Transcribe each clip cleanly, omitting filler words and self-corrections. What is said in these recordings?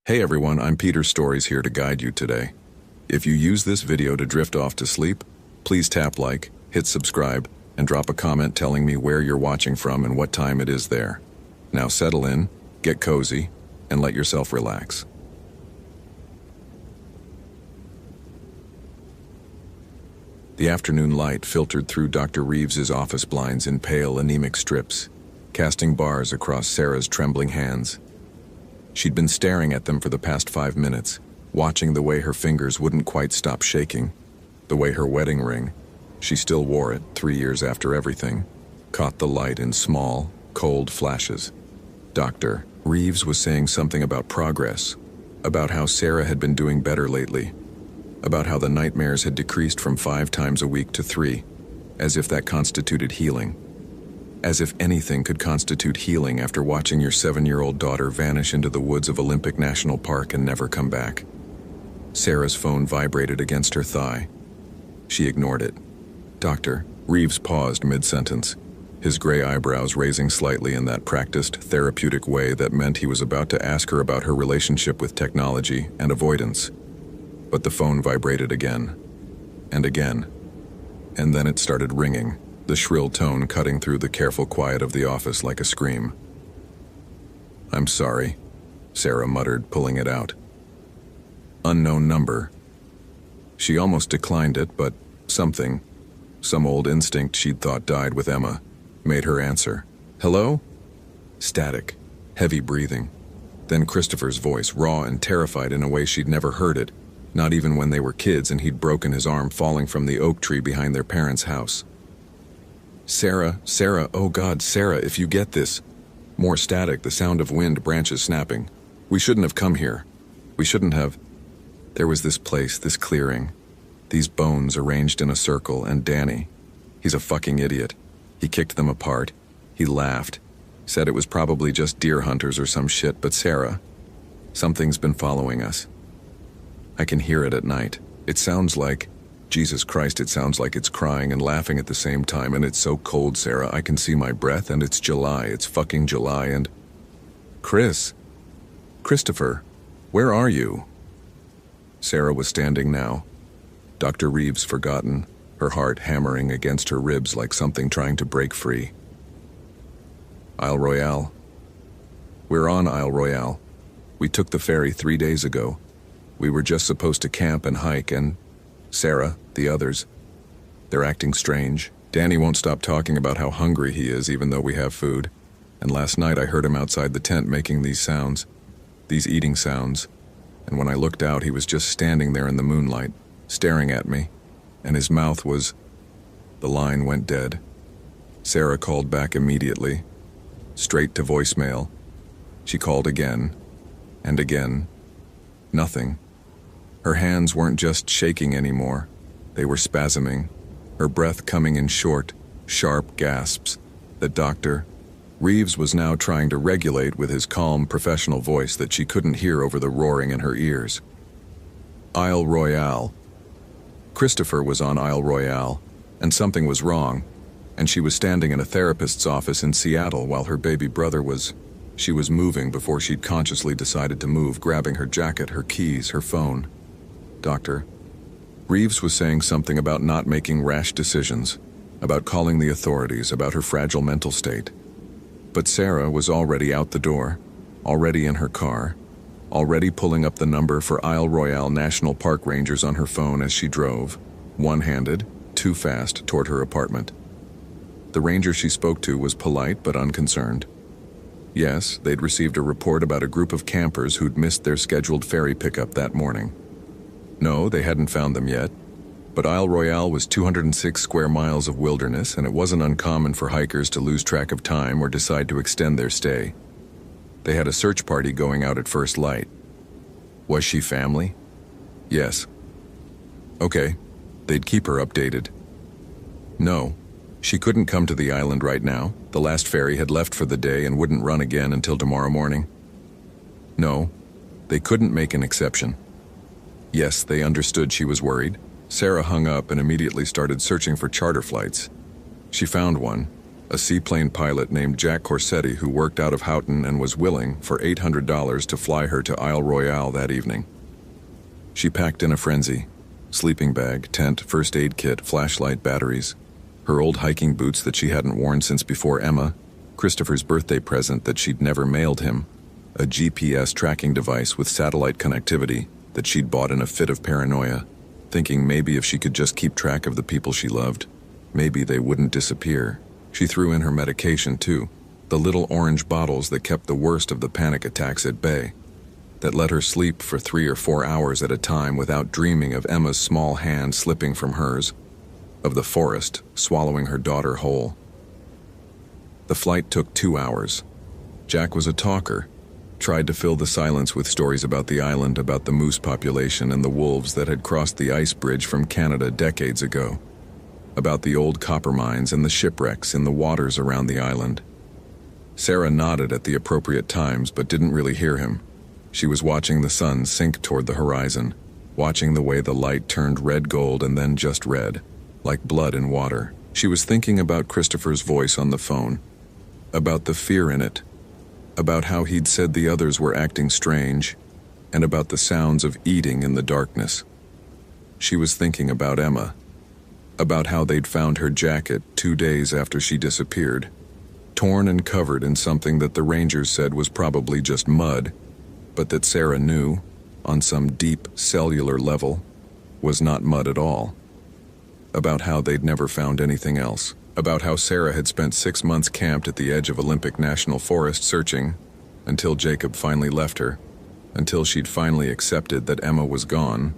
Hey everyone, I'm Peter Stories here to guide you today. If you use this video to drift off to sleep, please tap like, hit subscribe, and drop a comment telling me where you're watching from and what time it is there. Now settle in, get cozy, and let yourself relax. The afternoon light filtered through Dr. Reeves's office blinds in pale, anemic strips, casting bars across Sarah's trembling hands. She'd been staring at them for the past 5 minutes, watching the way her fingers wouldn't quite stop shaking, the way her wedding ring, she still wore it 3 years after everything, caught the light in small, cold flashes. Dr. Reeves was saying something about progress, about how Sarah had been doing better lately, about how the nightmares had decreased from 5 times a week to 3, as if that constituted healing. As if anything could constitute healing after watching your 7-year-old daughter vanish into the woods of Olympic National Park and never come back. Sarah's phone vibrated against her thigh. She ignored it. Dr. Reeves paused mid-sentence, his gray eyebrows raising slightly in that practiced, therapeutic way that meant he was about to ask her about her relationship with technology and avoidance. But the phone vibrated again, and again, and then it started ringing, the shrill tone cutting through the careful quiet of the office like a scream. "I'm sorry," Sarah muttered, pulling it out. Unknown number. She almost declined it, but something, some old instinct she'd thought died with Emma, made her answer. "Hello?" Static, heavy breathing. Then Christopher's voice, raw and terrified in a way she'd never heard it, not even when they were kids and he'd broken his arm falling from the oak tree behind their parents' house. Sarah, oh God, Sarah, if you get this." More static, the sound of wind branches snapping. "We shouldn't have come here. We shouldn't have." There was this place, this clearing, these bones arranged in a circle, and Danny. He's a fucking idiot. He kicked them apart. He laughed. Said it was probably just deer hunters or some shit, but Sarah, something's been following us. I can hear it at night. It sounds like, Jesus Christ, it sounds like it's crying and laughing at the same time, and it's so cold, Sarah, I can see my breath, and it's July, it's fucking July, and... Christopher, where are you?" Sarah was standing now, Dr. Reeves forgotten, her heart hammering against her ribs like something trying to break free. "Isle Royale. We're on Isle Royale. We took the ferry 3 days ago. We were just supposed to camp and hike, and... Sarah, the others, they're acting strange. Danny won't stop talking about how hungry he is even though we have food. And last night I heard him outside the tent making these sounds, these eating sounds. And when I looked out, he was just standing there in the moonlight, staring at me, and his mouth was..." The line went dead. Sarah called back immediately, straight to voicemail. She called again, and again. Nothing. Her hands weren't just shaking anymore. They were spasming, her breath coming in short, sharp gasps that Dr. Reeves was now trying to regulate with his calm, professional voice that she couldn't hear over the roaring in her ears. Isle Royale. Christopher was on Isle Royale, and something was wrong, and she was standing in a therapist's office in Seattle while her baby brother was... She was moving before she'd consciously decided to move, grabbing her jacket, her keys, her phone. Dr. Reeves was saying something about not making rash decisions, about calling the authorities, about her fragile mental state. But Sarah was already out the door, already in her car, already pulling up the number for Isle Royale National Park Rangers on her phone as she drove, one-handed, too fast, toward her apartment. The ranger she spoke to was polite but unconcerned. Yes, they'd received a report about a group of campers who'd missed their scheduled ferry pickup that morning. No, they hadn't found them yet, but Isle Royale was 206 square miles of wilderness, and it wasn't uncommon for hikers to lose track of time or decide to extend their stay. They had a search party going out at first light. Was she family? Yes. Okay, they'd keep her updated. No, she couldn't come to the island right now. The last ferry had left for the day and wouldn't run again until tomorrow morning. No, they couldn't make an exception. Yes, they understood she was worried. Sarah hung up and immediately started searching for charter flights. She found one, a seaplane pilot named Jack Corsetti who worked out of Houghton and was willing, for $800, to fly her to Isle Royale that evening. She packed in a frenzy: sleeping bag, tent, first aid kit, flashlight, batteries, her old hiking boots that she hadn't worn since before Emma, Christopher's birthday present that she'd never mailed him, a GPS tracking device with satellite connectivity that she'd bought in a fit of paranoia, thinking maybe if she could just keep track of the people she loved, maybe they wouldn't disappear. She threw in her medication too, the little orange bottles that kept the worst of the panic attacks at bay, that let her sleep for 3 or 4 hours at a time without dreaming of Emma's small hand slipping from hers, of the forest swallowing her daughter whole. The flight took 2 hours. Jack was a talker, tried to fill the silence with stories about the island, about the moose population and the wolves that had crossed the ice bridge from Canada decades ago, about the old copper mines and the shipwrecks in the waters around the island. Sarah nodded at the appropriate times but didn't really hear him. She was watching the sun sink toward the horizon, watching the way the light turned red gold and then just red, like blood in water. She was thinking about Christopher's voice on the phone, about the fear in it, about how he'd said the others were acting strange, and about the sounds of eating in the darkness. She was thinking about Emma, about how they'd found her jacket 2 days after she disappeared, torn and covered in something that the rangers said was probably just mud, but that Sarah knew, on some deep cellular level, was not mud at all. About how they'd never found anything else. About how Sarah had spent 6 months camped at the edge of Olympic National Forest searching, until Jacob finally left her, until she'd finally accepted that Emma was gone,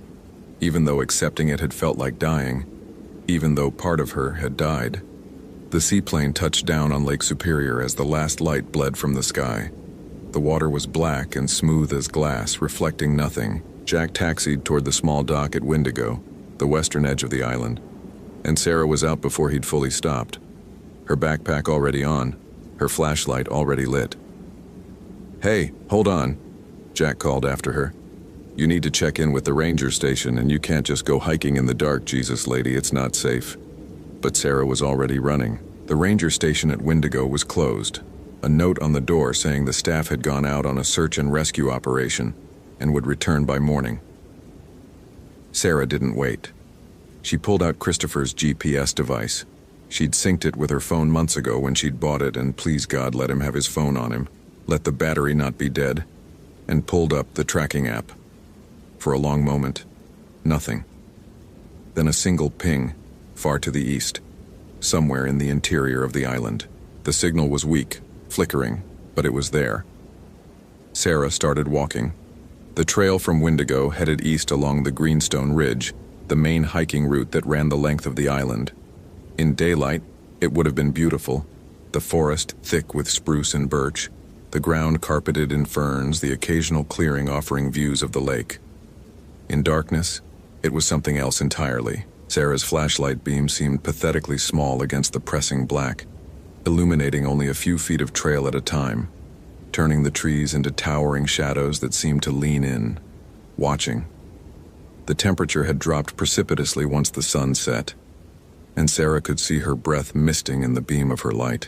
even though accepting it had felt like dying, even though part of her had died. The seaplane touched down on Lake Superior as the last light bled from the sky. The water was black and smooth as glass, reflecting nothing. Jack taxied toward the small dock at Wendigo, the western edge of the island, and Sarah was out before he'd fully stopped, her backpack already on, her flashlight already lit. "Hey, hold on," Jack called after her. "You need to check in with the ranger station, and you can't just go hiking in the dark, Jesus lady, it's not safe." But Sarah was already running. The ranger station at Wendigo was closed, a note on the door saying the staff had gone out on a search and rescue operation and would return by morning. Sarah didn't wait. She pulled out Christopher's GPS device. She'd synced it with her phone months ago when she'd bought it, and please God, let him have his phone on him. Let the battery not be dead. And pulled up the tracking app. For a long moment, nothing. Then a single ping, far to the east, somewhere in the interior of the island. The signal was weak, flickering, but it was there. Sarah started walking. The trail from Wendigo headed east along the Greenstone Ridge, the main hiking route that ran the length of the island. In daylight, it would have been beautiful, the forest thick with spruce and birch, the ground carpeted in ferns, the occasional clearing offering views of the lake. In darkness, it was something else entirely. Sarah's flashlight beam seemed pathetically small against the pressing black, illuminating only a few feet of trail at a time, turning the trees into towering shadows that seemed to lean in, watching. The temperature had dropped precipitously once the sun set, and Sarah could see her breath misting in the beam of her light.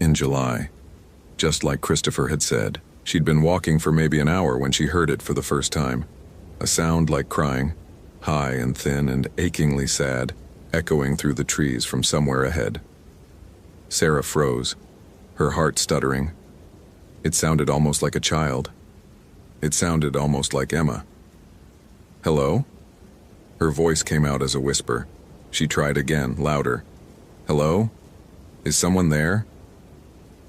In July, just like Christopher had said, she'd been walking for maybe an hour when she heard it for the first time. A sound like crying, high and thin and achingly sad, echoing through the trees from somewhere ahead. Sarah froze, her heart stuttering. It sounded almost like a child. It sounded almost like Emma. "Hello?" Her voice came out as a whisper. She tried again, louder. "Hello? Is someone there?"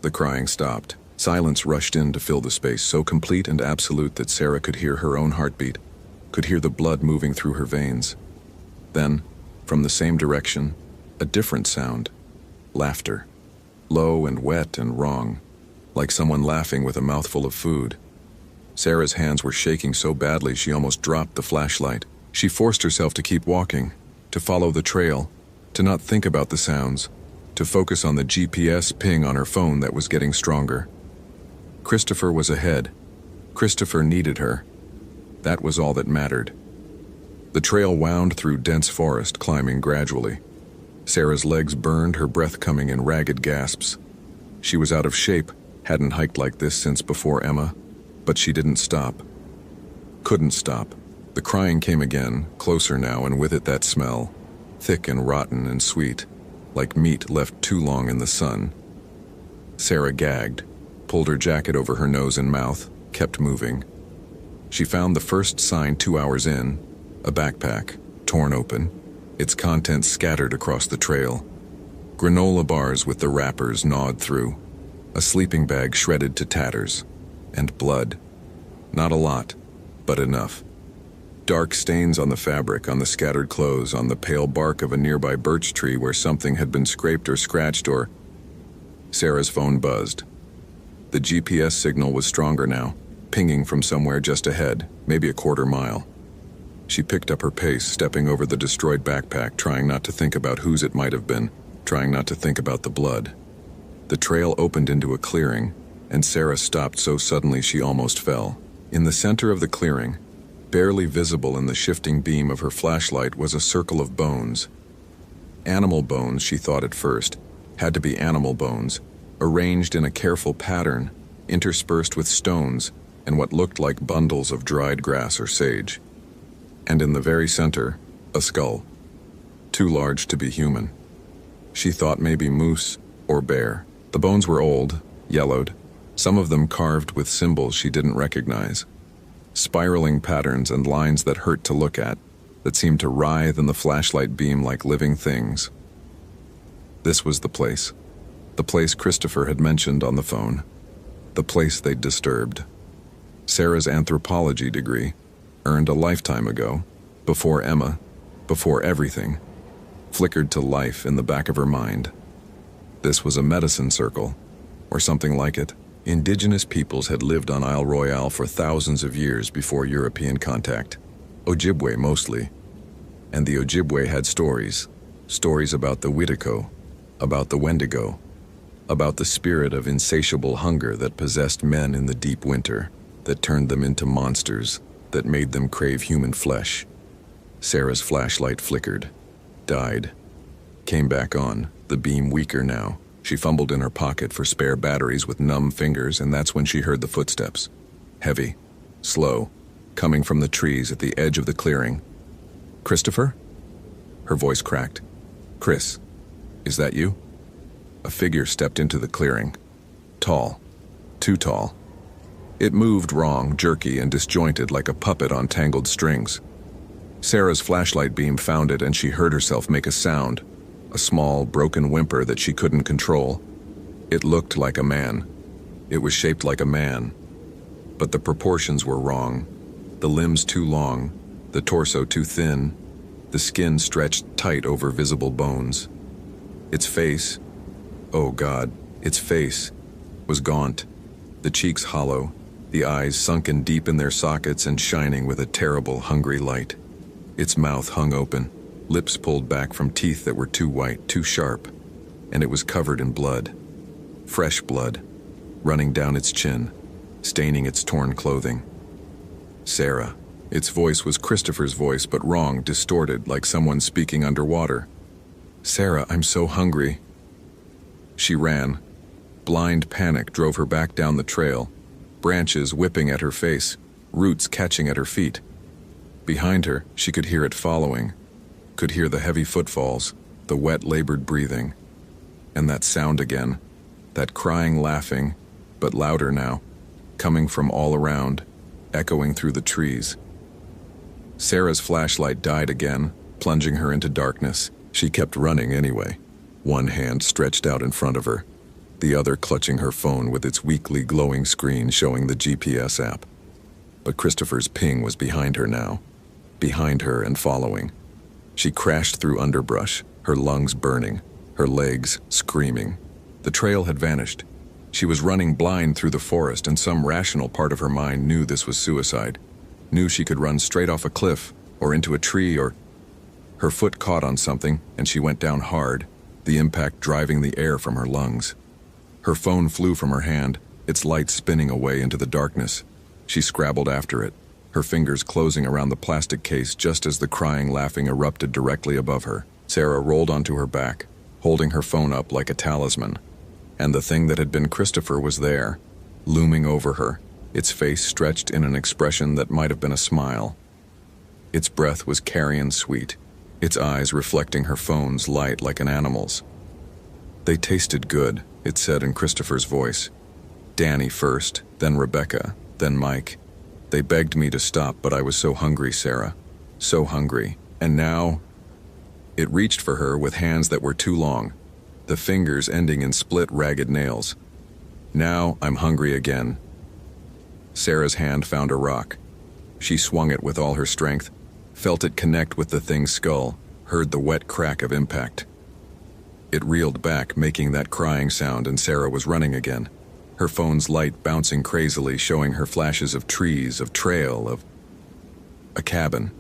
The crying stopped. Silence rushed in to fill the space, so complete and absolute that Sarah could hear her own heartbeat, could hear the blood moving through her veins. Then, from the same direction, a different sound. Laughter. Low and wet and wrong, like someone laughing with a mouthful of food. Sarah's hands were shaking so badly she almost dropped the flashlight. She forced herself to keep walking, to follow the trail, to not think about the sounds, to focus on the GPS ping on her phone that was getting stronger. Christopher was ahead. Christopher needed her. That was all that mattered. The trail wound through dense forest, climbing gradually. Sarah's legs burned, her breath coming in ragged gasps. She was out of shape, hadn't hiked like this since before Emma, but she didn't stop. Couldn't stop. The crying came again, closer now, and with it that smell, thick and rotten and sweet, like meat left too long in the sun. Sarah gagged, pulled her jacket over her nose and mouth, kept moving. She found the first sign 2 hours in, a backpack, torn open, its contents scattered across the trail. Granola bars with the wrappers gnawed through, a sleeping bag shredded to tatters, and blood. Not a lot, but enough. Dark stains on the fabric, on the scattered clothes, on the pale bark of a nearby birch tree where something had been scraped or scratched or... Sarah's phone buzzed. The GPS signal was stronger now, pinging from somewhere just ahead, maybe a quarter mile. She picked up her pace, stepping over the destroyed backpack, trying not to think about whose it might have been, trying not to think about the blood. The trail opened into a clearing, and Sarah stopped so suddenly she almost fell. In the center of the clearing, barely visible in the shifting beam of her flashlight, was a circle of bones. Animal bones, she thought at first, had to be animal bones, arranged in a careful pattern, interspersed with stones and what looked like bundles of dried grass or sage. And in the very center, a skull, too large to be human. She thought maybe moose or bear. The bones were old, yellowed, some of them carved with symbols she didn't recognize. Spiraling patterns and lines that hurt to look at, that seemed to writhe in the flashlight beam like living things. This was the place Christopher had mentioned on the phone, the place they'd disturbed. Sarah's anthropology degree, earned a lifetime ago, before Emma, before everything, flickered to life in the back of her mind. This was a medicine circle, or something like it. Indigenous peoples had lived on Isle Royale for thousands of years before European contact, Ojibwe mostly. And the Ojibwe had stories about the Witiko, about the Wendigo, about the spirit of insatiable hunger that possessed men in the deep winter, that turned them into monsters, that made them crave human flesh. Sarah's flashlight flickered, died, came back on, the beam weaker now. She fumbled in her pocket for spare batteries with numb fingers, and that's when she heard the footsteps. Heavy, slow, coming from the trees at the edge of the clearing. "Christopher?" Her voice cracked. "Chris, is that you?" A figure stepped into the clearing. Tall, too tall. It moved wrong, jerky and disjointed like a puppet on tangled strings. Sarah's flashlight beam found it, and she heard herself make a sound, a small, broken whimper that she couldn't control. It looked like a man. It was shaped like a man. But the proportions were wrong. The limbs too long, the torso too thin, the skin stretched tight over visible bones. Its face, oh God, its face, was gaunt, the cheeks hollow, the eyes sunken deep in their sockets and shining with a terrible, hungry light. Its mouth hung open, lips pulled back from teeth that were too white, too sharp, and it was covered in blood. Fresh blood, running down its chin, staining its torn clothing. Sarah. Its voice was Christopher's voice, but wrong, distorted, like someone speaking underwater. "Sarah, I'm so hungry." She ran. Blind panic drove her back down the trail, branches whipping at her face, roots catching at her feet. Behind her, she could hear it following, could hear the heavy footfalls, the wet, labored breathing. And that sound again, that crying, laughing, but louder now, coming from all around, echoing through the trees. Sarah's flashlight died again, plunging her into darkness. She kept running anyway, one hand stretched out in front of her, the other clutching her phone with its weakly glowing screen showing the GPS app. But Christopher's ping was behind her now, behind her and following. She crashed through underbrush, her lungs burning, her legs screaming. The trail had vanished. She was running blind through the forest, and some rational part of her mind knew this was suicide, knew she could run straight off a cliff, or into a tree, or... Her foot caught on something, and she went down hard, the impact driving the air from her lungs. Her phone flew from her hand, its light spinning away into the darkness. She scrabbled after it, her fingers closing around the plastic case just as the crying, laughing erupted directly above her. Sarah rolled onto her back, holding her phone up like a talisman, and the thing that had been Christopher was there, looming over her, its face stretched in an expression that might have been a smile. Its breath was carrion sweet, its eyes reflecting her phone's light like an animal's. "They tasted good," it said in Christopher's voice. "Danny first, then Rebecca, then Mike. They begged me to stop, but I was so hungry, Sarah. So hungry. And now—" It reached for her with hands that were too long, the fingers ending in split, ragged nails. "Now I'm hungry again." Sarah's hand found a rock. She swung it with all her strength, felt it connect with the thing's skull, heard the wet crack of impact. It reeled back, making that crying sound, and Sarah was running again, her phone's light bouncing crazily, showing her flashes of trees, of trail, of a cabin.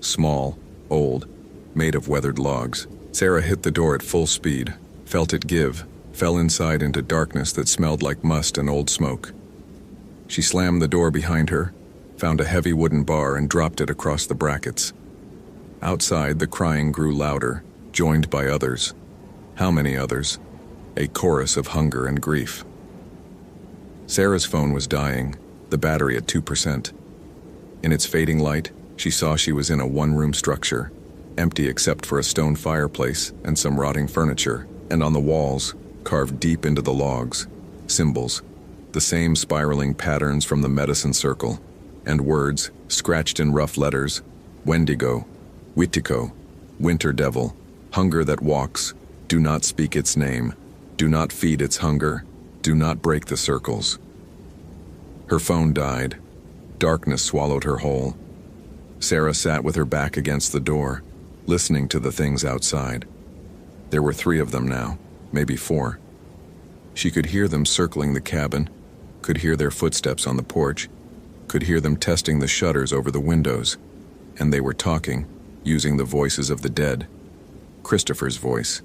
Small, old, made of weathered logs. Sarah hit the door at full speed, felt it give, fell inside into darkness that smelled like must and old smoke. She slammed the door behind her, found a heavy wooden bar and dropped it across the brackets. Outside, the crying grew louder, joined by others. How many others? A chorus of hunger and grief. Sarah's phone was dying, the battery at 2%. In its fading light, she saw she was in a one-room structure, empty except for a stone fireplace and some rotting furniture, and on the walls, carved deep into the logs, symbols, the same spiraling patterns from the medicine circle, and words, scratched in rough letters: Wendigo, Witiko, Winter Devil, hunger that walks, do not speak its name, do not feed its hunger, do not break the circles. Her phone died. Darkness swallowed her whole. Sarah sat with her back against the door, listening to the things outside. There were 3 of them now, maybe 4. She could hear them circling the cabin, could hear their footsteps on the porch, could hear them testing the shutters over the windows, and they were talking, using the voices of the dead. Christopher's voice,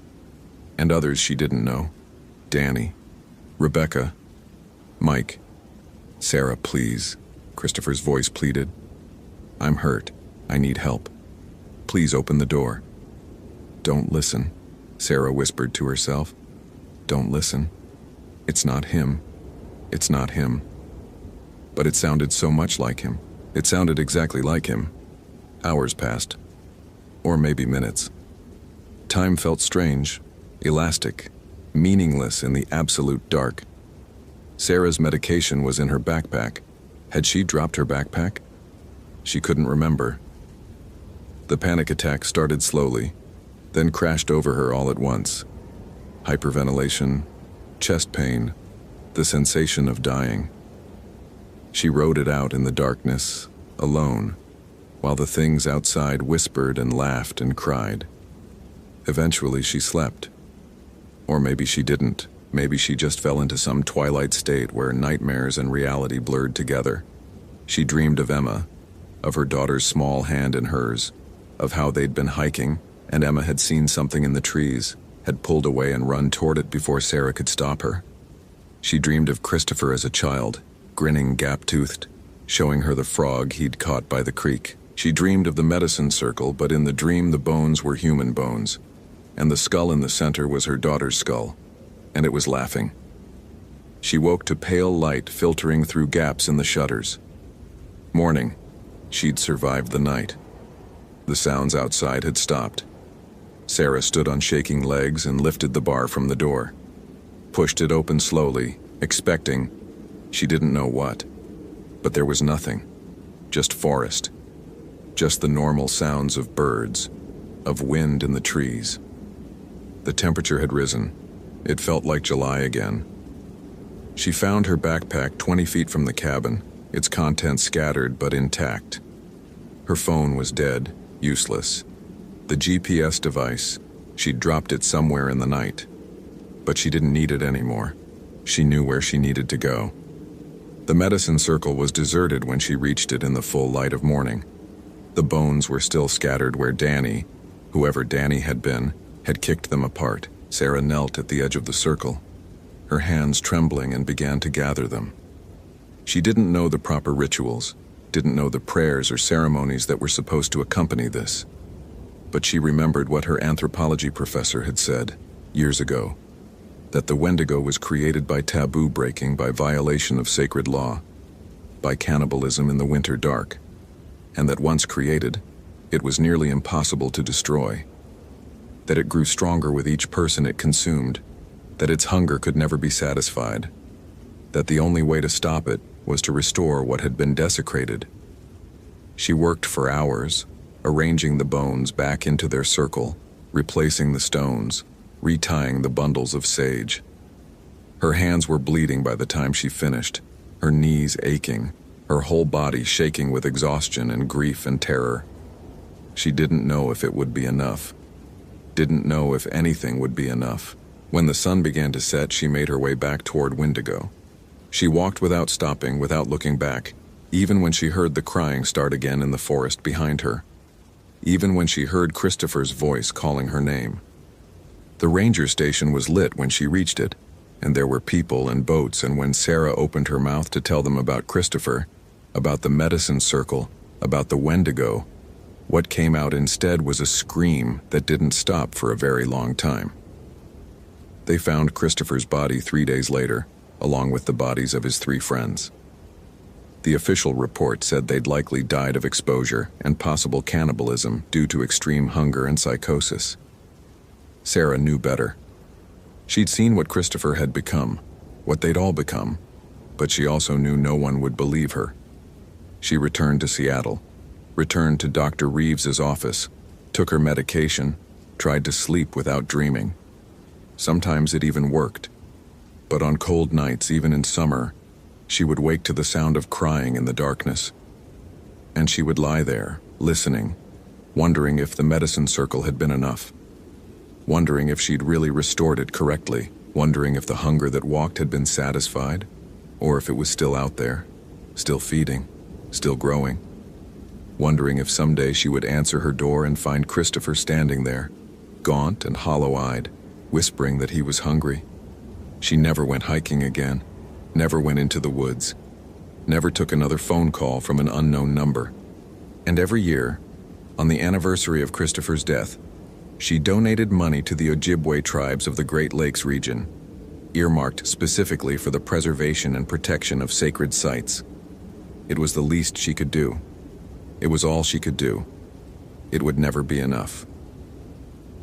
and others she didn't know. Danny, Rebecca, Mike. "Sarah, please," Christopher's voice pleaded. "I'm hurt. I need help. Please open the door." "Don't listen," Sarah whispered to herself. "Don't listen. It's not him. It's not him." But it sounded so much like him. It sounded exactly like him. Hours passed. Or maybe minutes. Time felt strange, elastic, meaningless in the absolute dark. Sarah's medication was in her backpack. Had she dropped her backpack? She couldn't remember. The panic attack started slowly, then crashed over her all at once. Hyperventilation, chest pain, the sensation of dying. She rode it out in the darkness, alone, while the things outside whispered and laughed and cried. Eventually she slept. Or maybe she didn't. Maybe she just fell into some twilight state where nightmares and reality blurred together. She dreamed of Emma, of her daughter's small hand in hers, of how they'd been hiking, and Emma had seen something in the trees, had pulled away and run toward it before Sarah could stop her. She dreamed of Christopher as a child, grinning gap-toothed, showing her the frog he'd caught by the creek. She dreamed of the medicine circle, but in the dream the bones were human bones, and the skull in the center was her daughter's skull, and it was laughing. She woke to pale light filtering through gaps in the shutters. Morning. She'd survived the night. The sounds outside had stopped. Sarah stood on shaking legs and lifted the bar from the door. Pushed it open slowly, expecting, she didn't know what. But there was nothing. Just forest. Just the normal sounds of birds, of wind in the trees. The temperature had risen. It felt like July again. She found her backpack 20 feet from the cabin, its contents scattered but intact. Her phone was dead, useless. The GPS device, she'd dropped it somewhere in the night. But she didn't need it anymore. She knew where she needed to go. The medicine circle was deserted when she reached it in the full light of morning. The bones were still scattered where Danny, whoever Danny had been, had kicked them apart. Sarah knelt at the edge of the circle, her hands trembling, and began to gather them. She didn't know the proper rituals, didn't know the prayers or ceremonies that were supposed to accompany this. But she remembered what her anthropology professor had said years ago, that the Wendigo was created by taboo breaking, by violation of sacred law, by cannibalism in the winter dark, and that once created, it was nearly impossible to destroy, that it grew stronger with each person it consumed, that its hunger could never be satisfied, that the only way to stop it was to restore what had been desecrated. She worked for hours, arranging the bones back into their circle, replacing the stones, retying the bundles of sage. Her hands were bleeding by the time she finished, her knees aching, her whole body shaking with exhaustion and grief and terror. She didn't know if it would be enough. Didn't know if anything would be enough. When the sun began to set, she made her way back toward Wendigo. She walked without stopping, without looking back, even when she heard the crying start again in the forest behind her. Even when she heard Christopher's voice calling her name. The ranger station was lit when she reached it, and there were people and boats, and when Sarah opened her mouth to tell them about Christopher, about the medicine circle, about the Wendigo, what came out instead was a scream that didn't stop for a very long time. They found Christopher's body 3 days later, along with the bodies of his 3 friends. The official report said they'd likely died of exposure and possible cannibalism due to extreme hunger and psychosis. Sarah knew better. She'd seen what Christopher had become, what they'd all become, but she also knew no one would believe her. She returned to Seattle, returned to Dr. Reeves's office, took her medication, tried to sleep without dreaming. Sometimes it even worked, but on cold nights, even in summer, she would wake to the sound of crying in the darkness. And she would lie there, listening, wondering if the medicine circle had been enough, wondering if she'd really restored it correctly, wondering if the hunger that walked had been satisfied, or if it was still out there, still feeding, still growing, wondering if someday she would answer her door and find Christopher standing there, gaunt and hollow-eyed, whispering that he was hungry. She never went hiking again, never went into the woods, never took another phone call from an unknown number. And every year, on the anniversary of Christopher's death, she donated money to the Ojibwe tribes of the Great Lakes region, earmarked specifically for the preservation and protection of sacred sites. It was the least she could do. It was all she could do. It would never be enough.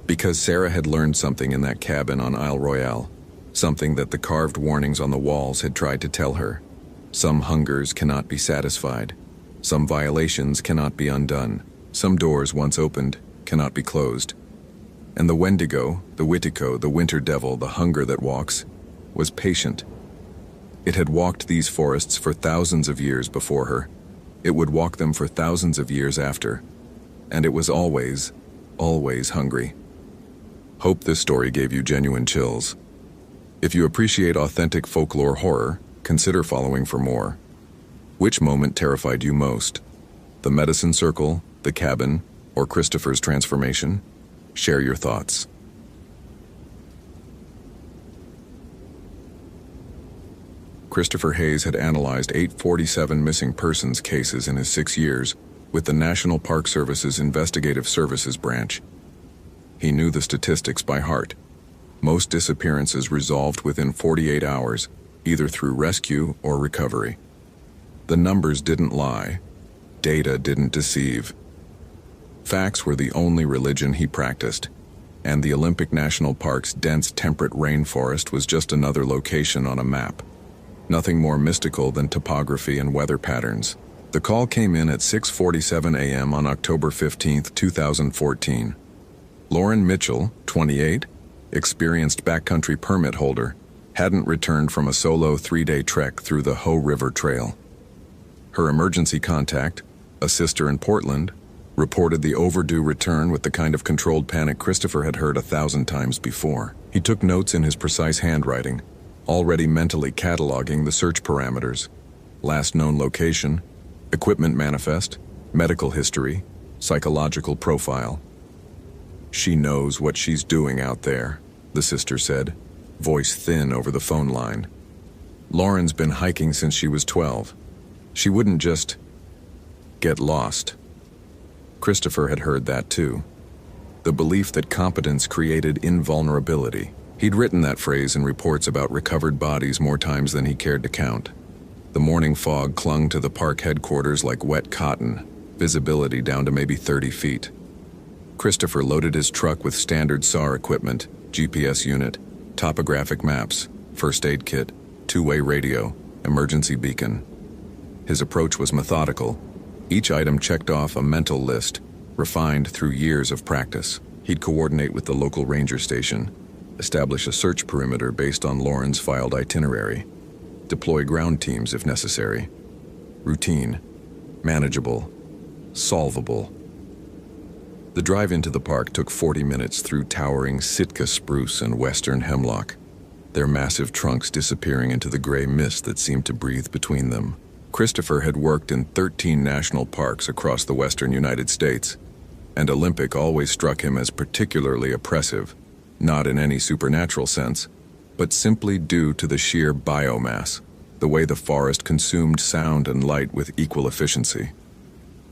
Because Sarah had learned something in that cabin on Isle Royale, something that the carved warnings on the walls had tried to tell her. Some hungers cannot be satisfied. Some violations cannot be undone. Some doors once opened cannot be closed. And the Wendigo, the Witiko, the winter devil, the hunger that walks, was patient. It had walked these forests for thousands of years before her. It would walk them for thousands of years after. And it was always, always hungry. Hope this story gave you genuine chills. If you appreciate authentic folklore horror, consider following for more. Which moment terrified you most? The medicine circle, the cabin, or Christopher's transformation? Share your thoughts. Christopher Hayes had analyzed 847 missing persons cases in his 6 years with the National Park Service's Investigative Services Branch. He knew the statistics by heart. Most disappearances resolved within 48 hours, either through rescue or recovery. The numbers didn't lie. Data didn't deceive. Facts were the only religion he practiced, and the Olympic National Park's dense temperate rainforest was just another location on a map. Nothing more mystical than topography and weather patterns. The call came in at 6:47 a.m. on October 15, 2014. Lauren Mitchell, 28, experienced backcountry permit holder, hadn't returned from a solo 3-day trek through the Hoh River Trail. Her emergency contact, a sister in Portland, reported the overdue return with the kind of controlled panic Christopher had heard 1,000 times before. He took notes in his precise handwriting, already mentally cataloging the search parameters: last known location, equipment manifest, medical history, psychological profile. "She knows what she's doing out there," the sister said, voice thin over the phone line. "Lauren's been hiking since she was 12. She wouldn't just get lost." Christopher had heard that too. the belief that competence created invulnerability. He'd written that phrase in reports about recovered bodies more times than he cared to count. The morning fog clung to the park headquarters like wet cotton, visibility down to maybe 30 feet. Christopher loaded his truck with standard SAR equipment, GPS unit, topographic maps, first aid kit, two-way radio, emergency beacon. His approach was methodical. Each item checked off a mental list, refined through years of practice. He'd coordinate with the local ranger station, establish a search perimeter based on Lauren's filed itinerary, deploy ground teams if necessary. Routine, manageable, solvable. The drive into the park took 40 minutes through towering Sitka spruce and western hemlock, their massive trunks disappearing into the gray mist that seemed to breathe between them. Christopher had worked in 13 national parks across the western United States, and Olympic always struck him as particularly oppressive, not in any supernatural sense, but simply due to the sheer biomass, the way the forest consumed sound and light with equal efficiency.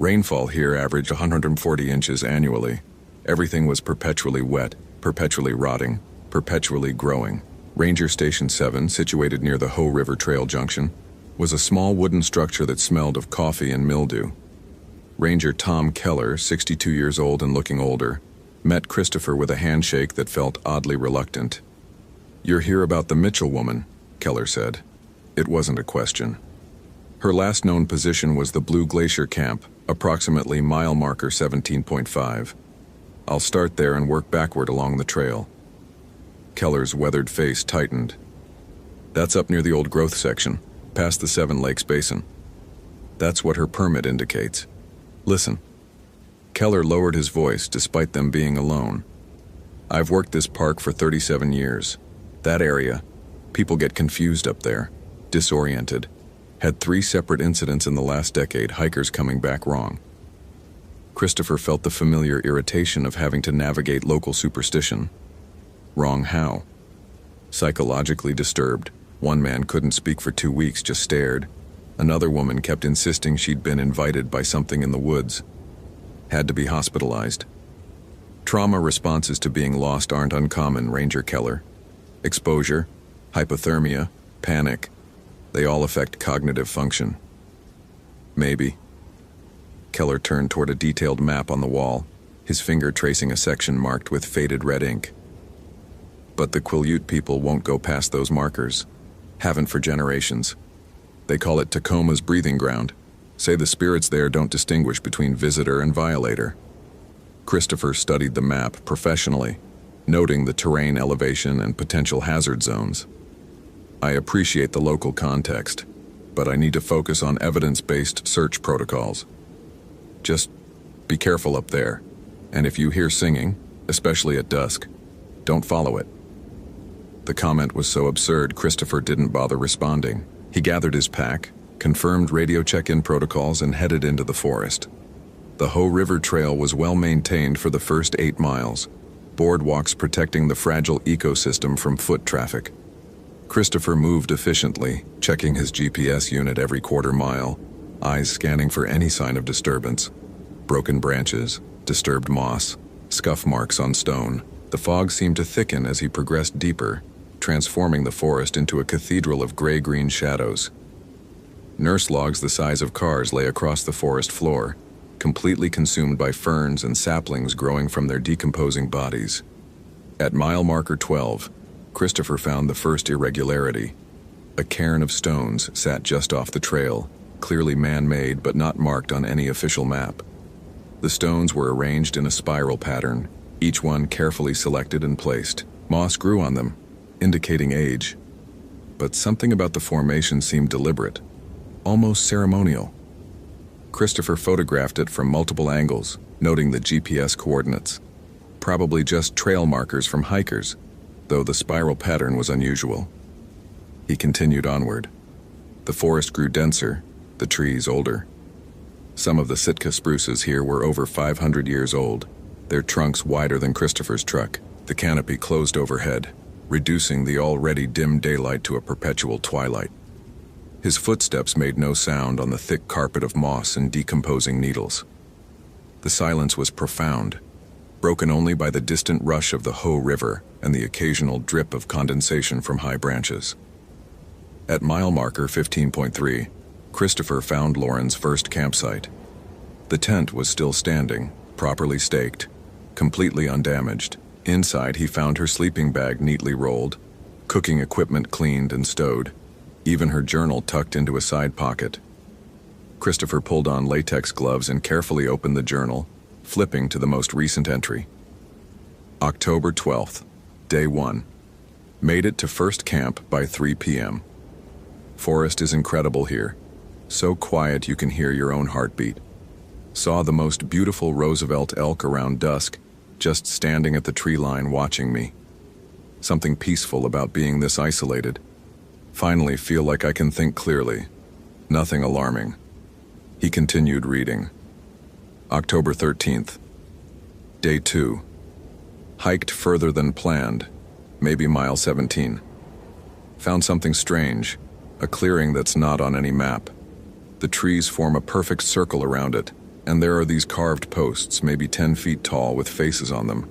Rainfall here averaged 140 inches annually. Everything was perpetually wet, perpetually rotting, perpetually growing. Ranger Station 7, situated near the Hoh River Trail Junction, was a small wooden structure that smelled of coffee and mildew. Ranger Tom Keller, 62 years old and looking older, met Christopher with a handshake that felt oddly reluctant. "You're here about the Mitchell woman," Keller said. It wasn't a question. Her last known position was the Blue Glacier Camp, approximately mile marker 17.5. "I'll start there and work backward along the trail." Keller's weathered face tightened. "That's up near the old growth section, past the Seven Lakes Basin. That's what her permit indicates. Listen." Keller lowered his voice despite them being alone. "I've worked this park for 37 years. That area, people get confused up there, disoriented. Had 3 separate incidents in the last decade, hikers coming back wrong." Christopher felt the familiar irritation of having to navigate local superstition. Wrong how? Psychologically disturbed, one man couldn't speak for 2 weeks, just stared. Another woman kept insisting she'd been invited by something in the woods. Had to be hospitalized. Trauma responses to being lost aren't uncommon, Ranger Keller. Exposure, hypothermia, panic, they all affect cognitive function. Maybe. Keller turned toward a detailed map on the wall, his finger tracing a section marked with faded red ink. But the Quileute people won't go past those markers. Haven't for generations. They call it Tacoma's breathing ground. Say the spirits there don't distinguish between visitor and violator. Christopher studied the map professionally, noting the terrain elevation and potential hazard zones. "I appreciate the local context, but I need to focus on evidence-based search protocols. Just be careful up there, and if you hear singing, especially at dusk, don't follow it." The comment was so absurd, Christopher didn't bother responding. He gathered his pack, confirmed radio check-in protocols, and headed into the forest. The Hoh River Trail was well maintained for the first 8 miles, boardwalks protecting the fragile ecosystem from foot traffic. Christopher moved efficiently, checking his GPS unit every quarter mile, eyes scanning for any sign of disturbance. Broken branches, disturbed moss, scuff marks on stone. The fog seemed to thicken as he progressed deeper, transforming the forest into a cathedral of gray-green shadows. Nurse logs the size of cars lay across the forest floor, completely consumed by ferns and saplings growing from their decomposing bodies. At mile marker 12, Christopher found the first irregularity. A cairn of stones sat just off the trail, clearly man-made but not marked on any official map. The stones were arranged in a spiral pattern, each one carefully selected and placed. Moss grew on them, indicating age. But something about the formation seemed deliberate, almost ceremonial. Christopher photographed it from multiple angles, noting the GPS coordinates. Probably just trail markers from hikers, though the spiral pattern was unusual. He continued onward. The forest grew denser, the trees older. Some of the Sitka spruces here were over 500 years old, their trunks wider than Christopher's truck, the canopy closed overhead, reducing the already dim daylight to a perpetual twilight. His footsteps made no sound on the thick carpet of moss and decomposing needles. The silence was profound, broken only by the distant rush of the Ho River and the occasional drip of condensation from high branches. At mile marker 15.3, Christopher found Lauren's first campsite. The tent was still standing, properly staked, completely undamaged. Inside, he found her sleeping bag neatly rolled, cooking equipment cleaned and stowed, even her journal tucked into a side pocket. Christopher pulled on latex gloves and carefully opened the journal, flipping to the most recent entry. October 12th, Day 1. Made it to first camp by 3 p.m. Forest is incredible here. So quiet you can hear your own heartbeat. Saw the most beautiful Roosevelt elk around dusk, just standing at the tree line watching me. Something peaceful about being this isolated. Finally feel like I can think clearly. Nothing alarming. He continued reading. October 13th. Day 2. Hiked further than planned, maybe mile 17. Found something strange, a clearing that's not on any map. The trees form a perfect circle around it, and there are these carved posts, maybe 10 feet tall, with faces on them.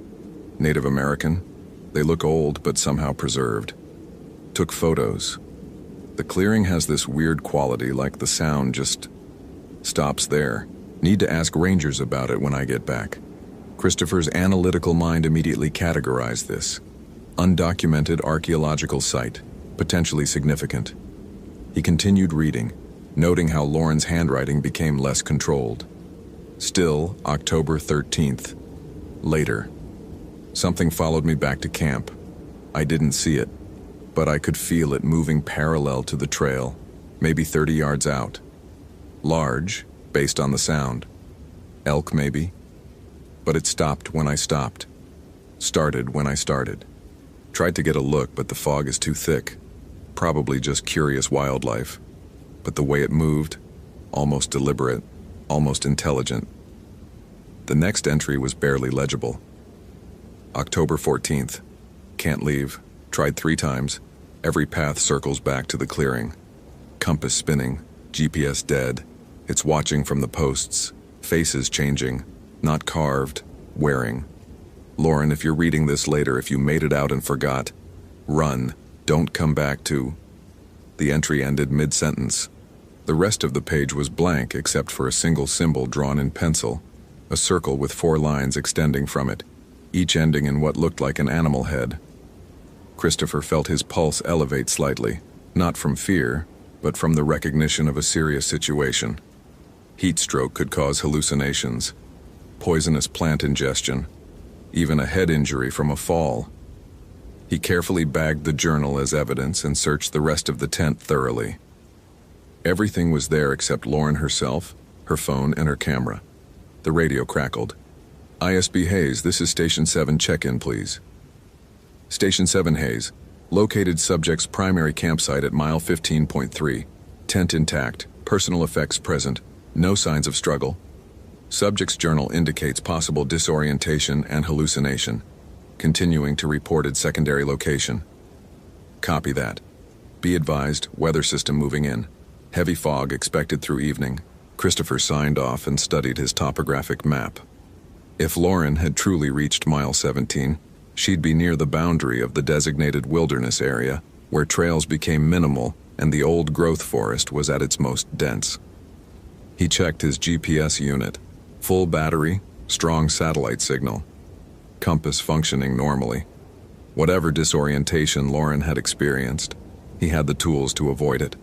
Native American? They look old, but somehow preserved. Took photos. The clearing has this weird quality, like the sound just stops there. Need to ask rangers about it when I get back. Christopher's analytical mind immediately categorized this. Undocumented archaeological site, potentially significant. He continued reading, noting how Lauren's handwriting became less controlled. Still, October 13th. Later. Something followed me back to camp. I didn't see it, but I could feel it moving parallel to the trail, maybe 30 yards out. Large, based on the sound. Elk, maybe. But it stopped when I stopped. Started when I started. Tried to get a look, but the fog is too thick. Probably just curious wildlife. But the way it moved, almost deliberate, almost intelligent. The next entry was barely legible. October 14th. Can't leave. Tried 3 times. Every path circles back to the clearing. Compass spinning. GPS dead. It's watching from the posts. Faces changing. Not carved. Wearing. Lauren, if you're reading this later, if you made it out and forgot, run. Don't come back to... The entry ended mid-sentence. The rest of the page was blank except for a single symbol drawn in pencil, a circle with 4 lines extending from it, each ending in what looked like an animal head. Christopher felt his pulse elevate slightly, not from fear, but from the recognition of a serious situation. Heat stroke could cause hallucinations, poisonous plant ingestion, even a head injury from a fall. He carefully bagged the journal as evidence and searched the rest of the tent thoroughly. Everything was there except Lauren herself, her phone, and her camera. The radio crackled. ISB Hayes, this is Station 7, check-in, please. Station 7 Hayes, located subject's primary campsite at mile 15.3. Tent intact, personal effects present, no signs of struggle. Subject's journal indicates possible disorientation and hallucination. Continuing to reported secondary location. Copy that. Be advised, weather system moving in. Heavy fog expected through evening. Christopher signed off and studied his topographic map. If Lauren had truly reached mile 17, she'd be near the boundary of the designated wilderness area, where trails became minimal and the old growth forest was at its most dense. He checked his GPS unit. Full battery, strong satellite signal. Compass functioning normally. Whatever disorientation Lauren had experienced, he had the tools to avoid it.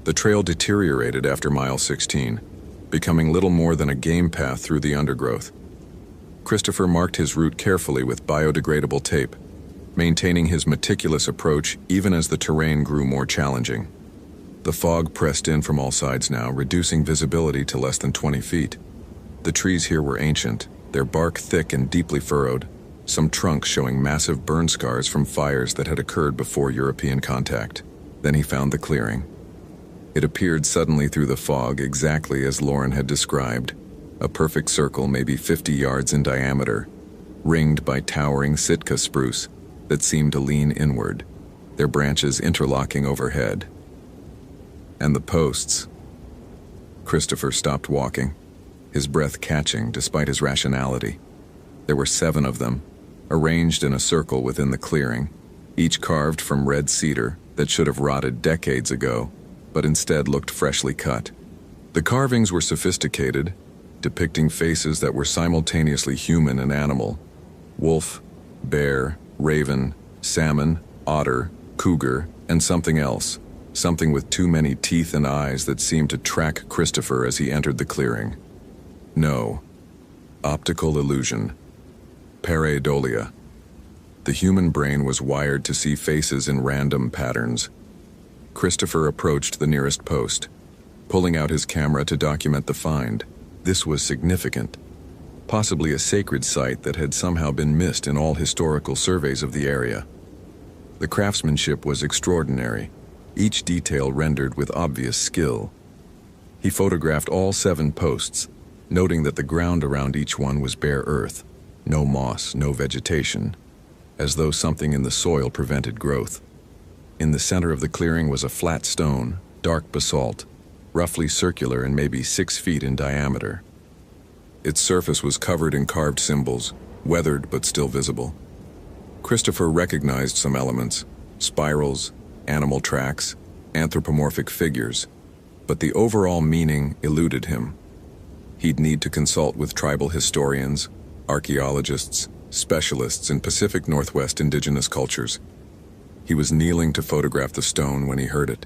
The trail deteriorated after mile 16, becoming little more than a game path through the undergrowth. Christopher marked his route carefully with biodegradable tape, maintaining his meticulous approach even as the terrain grew more challenging. The fog pressed in from all sides now, reducing visibility to less than 20 feet. The trees here were ancient, their bark thick and deeply furrowed, some trunks showing massive burn scars from fires that had occurred before European contact. Then he found the clearing. It appeared suddenly through the fog exactly as Lauren had described, a perfect circle maybe 50 yards in diameter, ringed by towering Sitka spruce that seemed to lean inward, their branches interlocking overhead. And the posts. Christopher stopped walking, his breath catching despite his rationality. There were 7 of them, arranged in a circle within the clearing, each carved from red cedar that should have rotted decades ago, but instead looked freshly cut. The carvings were sophisticated, depicting faces that were simultaneously human and animal: wolf, bear, raven, salmon, otter, cougar, and something else, something with too many teeth and eyes that seemed to track Christopher as he entered the clearing. No. Optical illusion. Pareidolia. The human brain was wired to see faces in random patterns. Christopher approached the nearest post, pulling out his camera to document the find. This was significant, possibly a sacred site that had somehow been missed in all historical surveys of the area. The craftsmanship was extraordinary, each detail rendered with obvious skill. He photographed all 7 posts, noting that the ground around each one was bare earth, no moss, no vegetation, as though something in the soil prevented growth. In the center of the clearing was a flat stone, dark basalt, roughly circular and maybe 6 feet in diameter. Its surface was covered in carved symbols, weathered but still visible. Christopher recognized some elements: spirals, animal tracks, anthropomorphic figures, but the overall meaning eluded him. He'd need to consult with tribal historians, archaeologists, specialists in Pacific Northwest indigenous cultures. He was kneeling to photograph the stone when he heard it.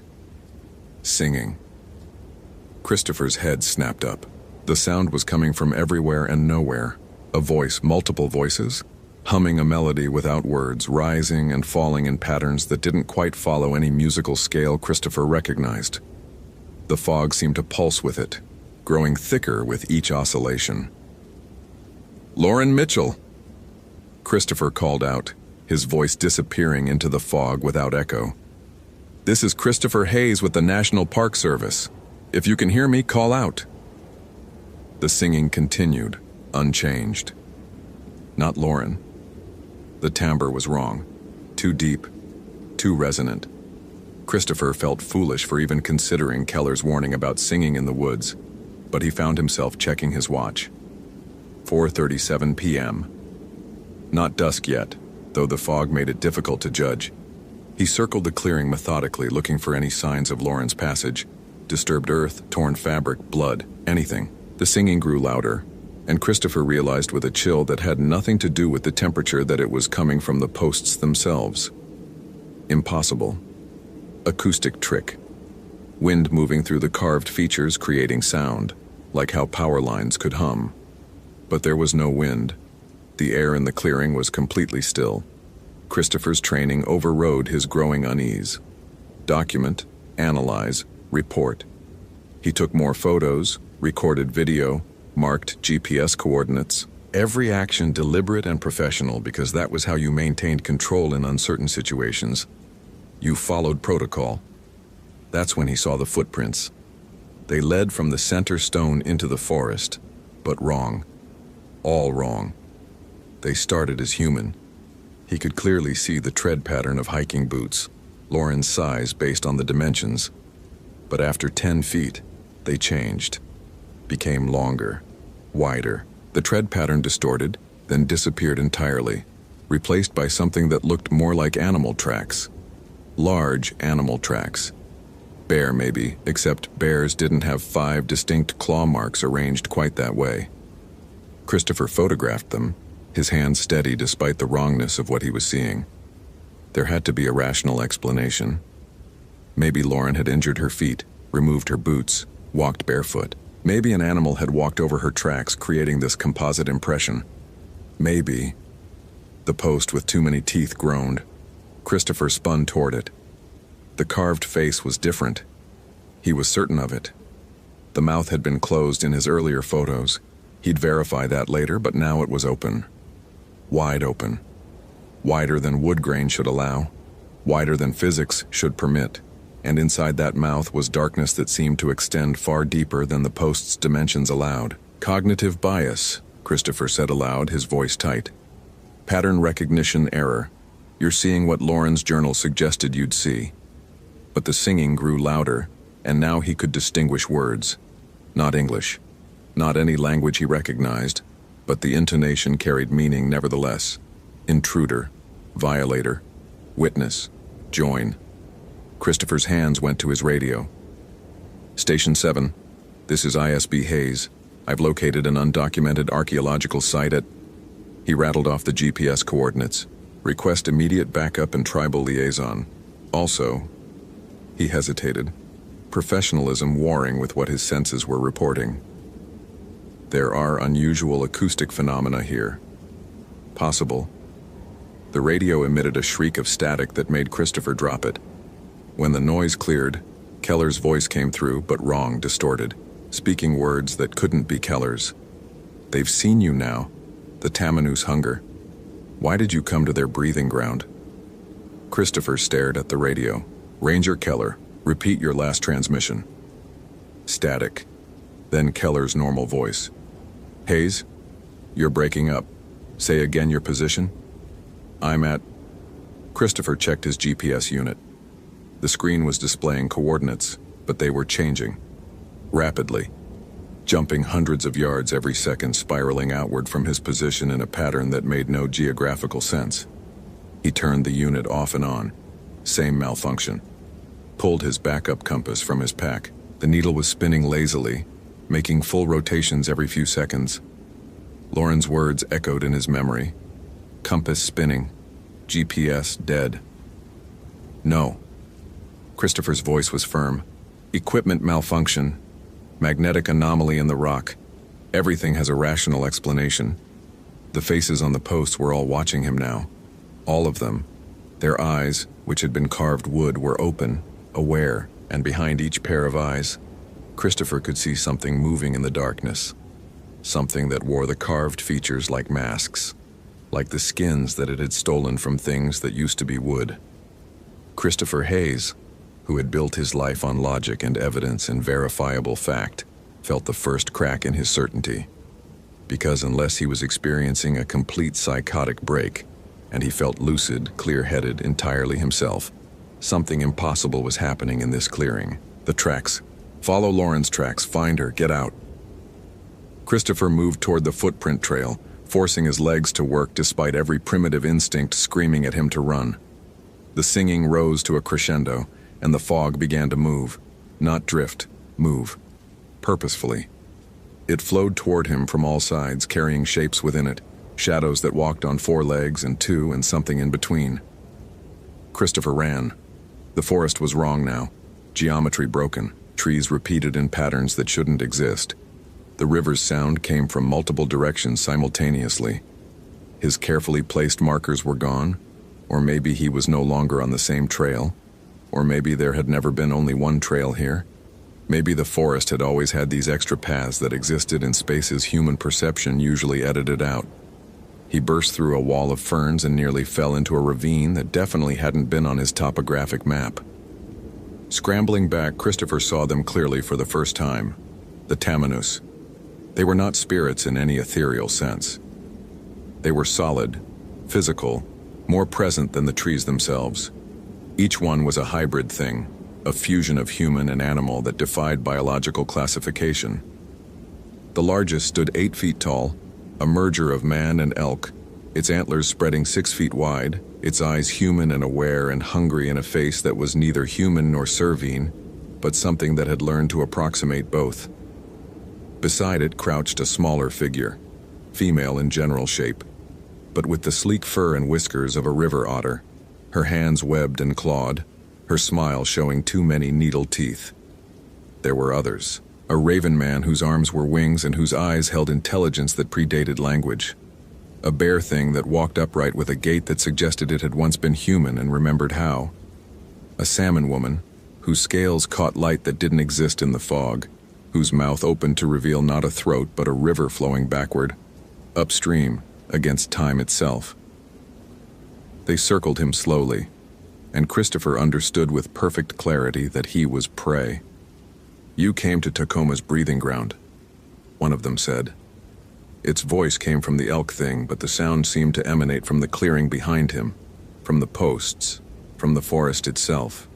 Singing. Christopher's head snapped up. The sound was coming from everywhere and nowhere. A voice, multiple voices, humming a melody without words, rising and falling in patterns that didn't quite follow any musical scale Christopher recognized. The fog seemed to pulse with it, growing thicker with each oscillation. "Lauren Mitchell!" Christopher called out, his voice disappearing into the fog without echo. "This is Christopher Hayes with the National Park Service. If you can hear me, call out." The singing continued, unchanged. Not Lauren. The timbre was wrong. Too deep, too resonant. Christopher felt foolish for even considering Keller's warning about singing in the woods, but he found himself checking his watch. 4:37 p.m. Not dusk yet, though the fog made it difficult to judge. He circled the clearing methodically, looking for any signs of Lauren's passage. Disturbed earth, torn fabric, blood, anything. The singing grew louder, and Christopher realized with a chill that had nothing to do with the temperature that it was coming from the posts themselves. Impossible. Acoustic trick. Wind moving through the carved features creating sound, like how power lines could hum. But there was no wind. The air in the clearing was completely still. Christopher's training overrode his growing unease. Document, analyze, report. He took more photos, recorded video, marked GPS coordinates. Every action deliberate and professional, because that was how you maintained control in uncertain situations. You followed protocol. That's when he saw the footprints. They led from the center stone into the forest, but wrong. All wrong. They started as human. He could clearly see the tread pattern of hiking boots, Lauren's size based on the dimensions. But after 10 feet, they changed, became longer, wider. The tread pattern distorted, then disappeared entirely, replaced by something that looked more like animal tracks. Large animal tracks. Bear maybe, except bears didn't have 5 distinct claw marks arranged quite that way. Christopher photographed them, his hand steady despite the wrongness of what he was seeing. There had to be a rational explanation. Maybe Lauren had injured her feet, removed her boots, walked barefoot. Maybe an animal had walked over her tracks, creating this composite impression. Maybe. The post with too many teeth groaned. Christopher spun toward it. The carved face was different. He was certain of it. The mouth had been closed in his earlier photos. He'd verify that later, but now it was open. Wide open. Wider than wood grain should allow. Wider than physics should permit. And inside that mouth was darkness that seemed to extend far deeper than the post's dimensions allowed. "Cognitive bias," Christopher said aloud, his voice tight. "Pattern recognition error. You're seeing what Lauren's journal suggested you'd see." But the singing grew louder, and now he could distinguish words. Not English. Not any language he recognized, but the intonation carried meaning nevertheless. Intruder, violator, witness, join. Christopher's hands went to his radio. Station 7, this is ISB Hayes. I've located an undocumented archaeological site at... He rattled off the GPS coordinates. Request immediate backup and tribal liaison. Also, he hesitated, professionalism warring with what his senses were reporting. There are unusual acoustic phenomena here. Possible. The radio emitted a shriek of static that made Christopher drop it. When the noise cleared, Keller's voice came through, but wrong, distorted, speaking words that couldn't be Keller's. They've seen you now, the Tamanoose hunger. Why did you come to their breathing ground? Christopher stared at the radio. Ranger Keller, repeat your last transmission. Static. Then Keller's normal voice. Hayes, you're breaking up. Say again your position. I'm at... Christopher checked his GPS unit. The screen was displaying coordinates, but they were changing. Rapidly. Jumping hundreds of yards every second, spiraling outward from his position in a pattern that made no geographical sense. He turned the unit off and on. Same malfunction. Pulled his backup compass from his pack. The needle was spinning lazily, making full rotations every few seconds. Lauren's words echoed in his memory. Compass spinning. GPS dead. No. Christopher's voice was firm. Equipment malfunction. Magnetic anomaly in the rock. Everything has a rational explanation. The faces on the posts were all watching him now. All of them. Their eyes, which had been carved wood, were open, aware, and behind each pair of eyes, Christopher could see something moving in the darkness. Something that wore the carved features like masks, like the skins that it had stolen from things that used to be wood. Christopher Hayes, who had built his life on logic and evidence and verifiable fact, felt the first crack in his certainty. Because unless he was experiencing a complete psychotic break, and he felt lucid, clear-headed, entirely himself, something impossible was happening in this clearing. The tracks. Follow Lauren's tracks, find her, get out. Christopher moved toward the footprint trail, forcing his legs to work despite every primitive instinct screaming at him to run. The singing rose to a crescendo, and the fog began to move. Not drift, move. Purposefully. It flowed toward him from all sides, carrying shapes within it, shadows that walked on 4 legs and 2 and something in between. Christopher ran. The forest was wrong now. Geometry broken, trees repeated in patterns that shouldn't exist. The river's sound came from multiple directions simultaneously. His carefully placed markers were gone, or maybe he was no longer on the same trail. Or maybe there had never been only one trail here. Maybe the forest had always had these extra paths that existed in spaces human perception usually edited out. He burst through a wall of ferns and nearly fell into a ravine that definitely hadn't been on his topographic map. Scrambling back, Christopher saw them clearly for the first time. The Tamanoose. They were not spirits in any ethereal sense. They were solid, physical, more present than the trees themselves. Each one was a hybrid thing, a fusion of human and animal that defied biological classification. The largest stood 8 feet tall, a merger of man and elk, its antlers spreading 6 feet wide, its eyes human and aware and hungry in a face that was neither human nor servine, but something that had learned to approximate both. Beside it crouched a smaller figure, female in general shape, but with the sleek fur and whiskers of a river otter, her hands webbed and clawed, her smile showing too many needle teeth. There were others, a raven man whose arms were wings and whose eyes held intelligence that predated language. A bear thing that walked upright with a gait that suggested it had once been human and remembered how. A salmon woman, whose scales caught light that didn't exist in the fog, whose mouth opened to reveal not a throat but a river flowing backward, upstream, against time itself. They circled him slowly, and Christopher understood with perfect clarity that he was prey. You came to Tacoma's breathing ground, one of them said. Its voice came from the elk thing, but the sound seemed to emanate from the clearing behind him, from the posts, from the forest itself.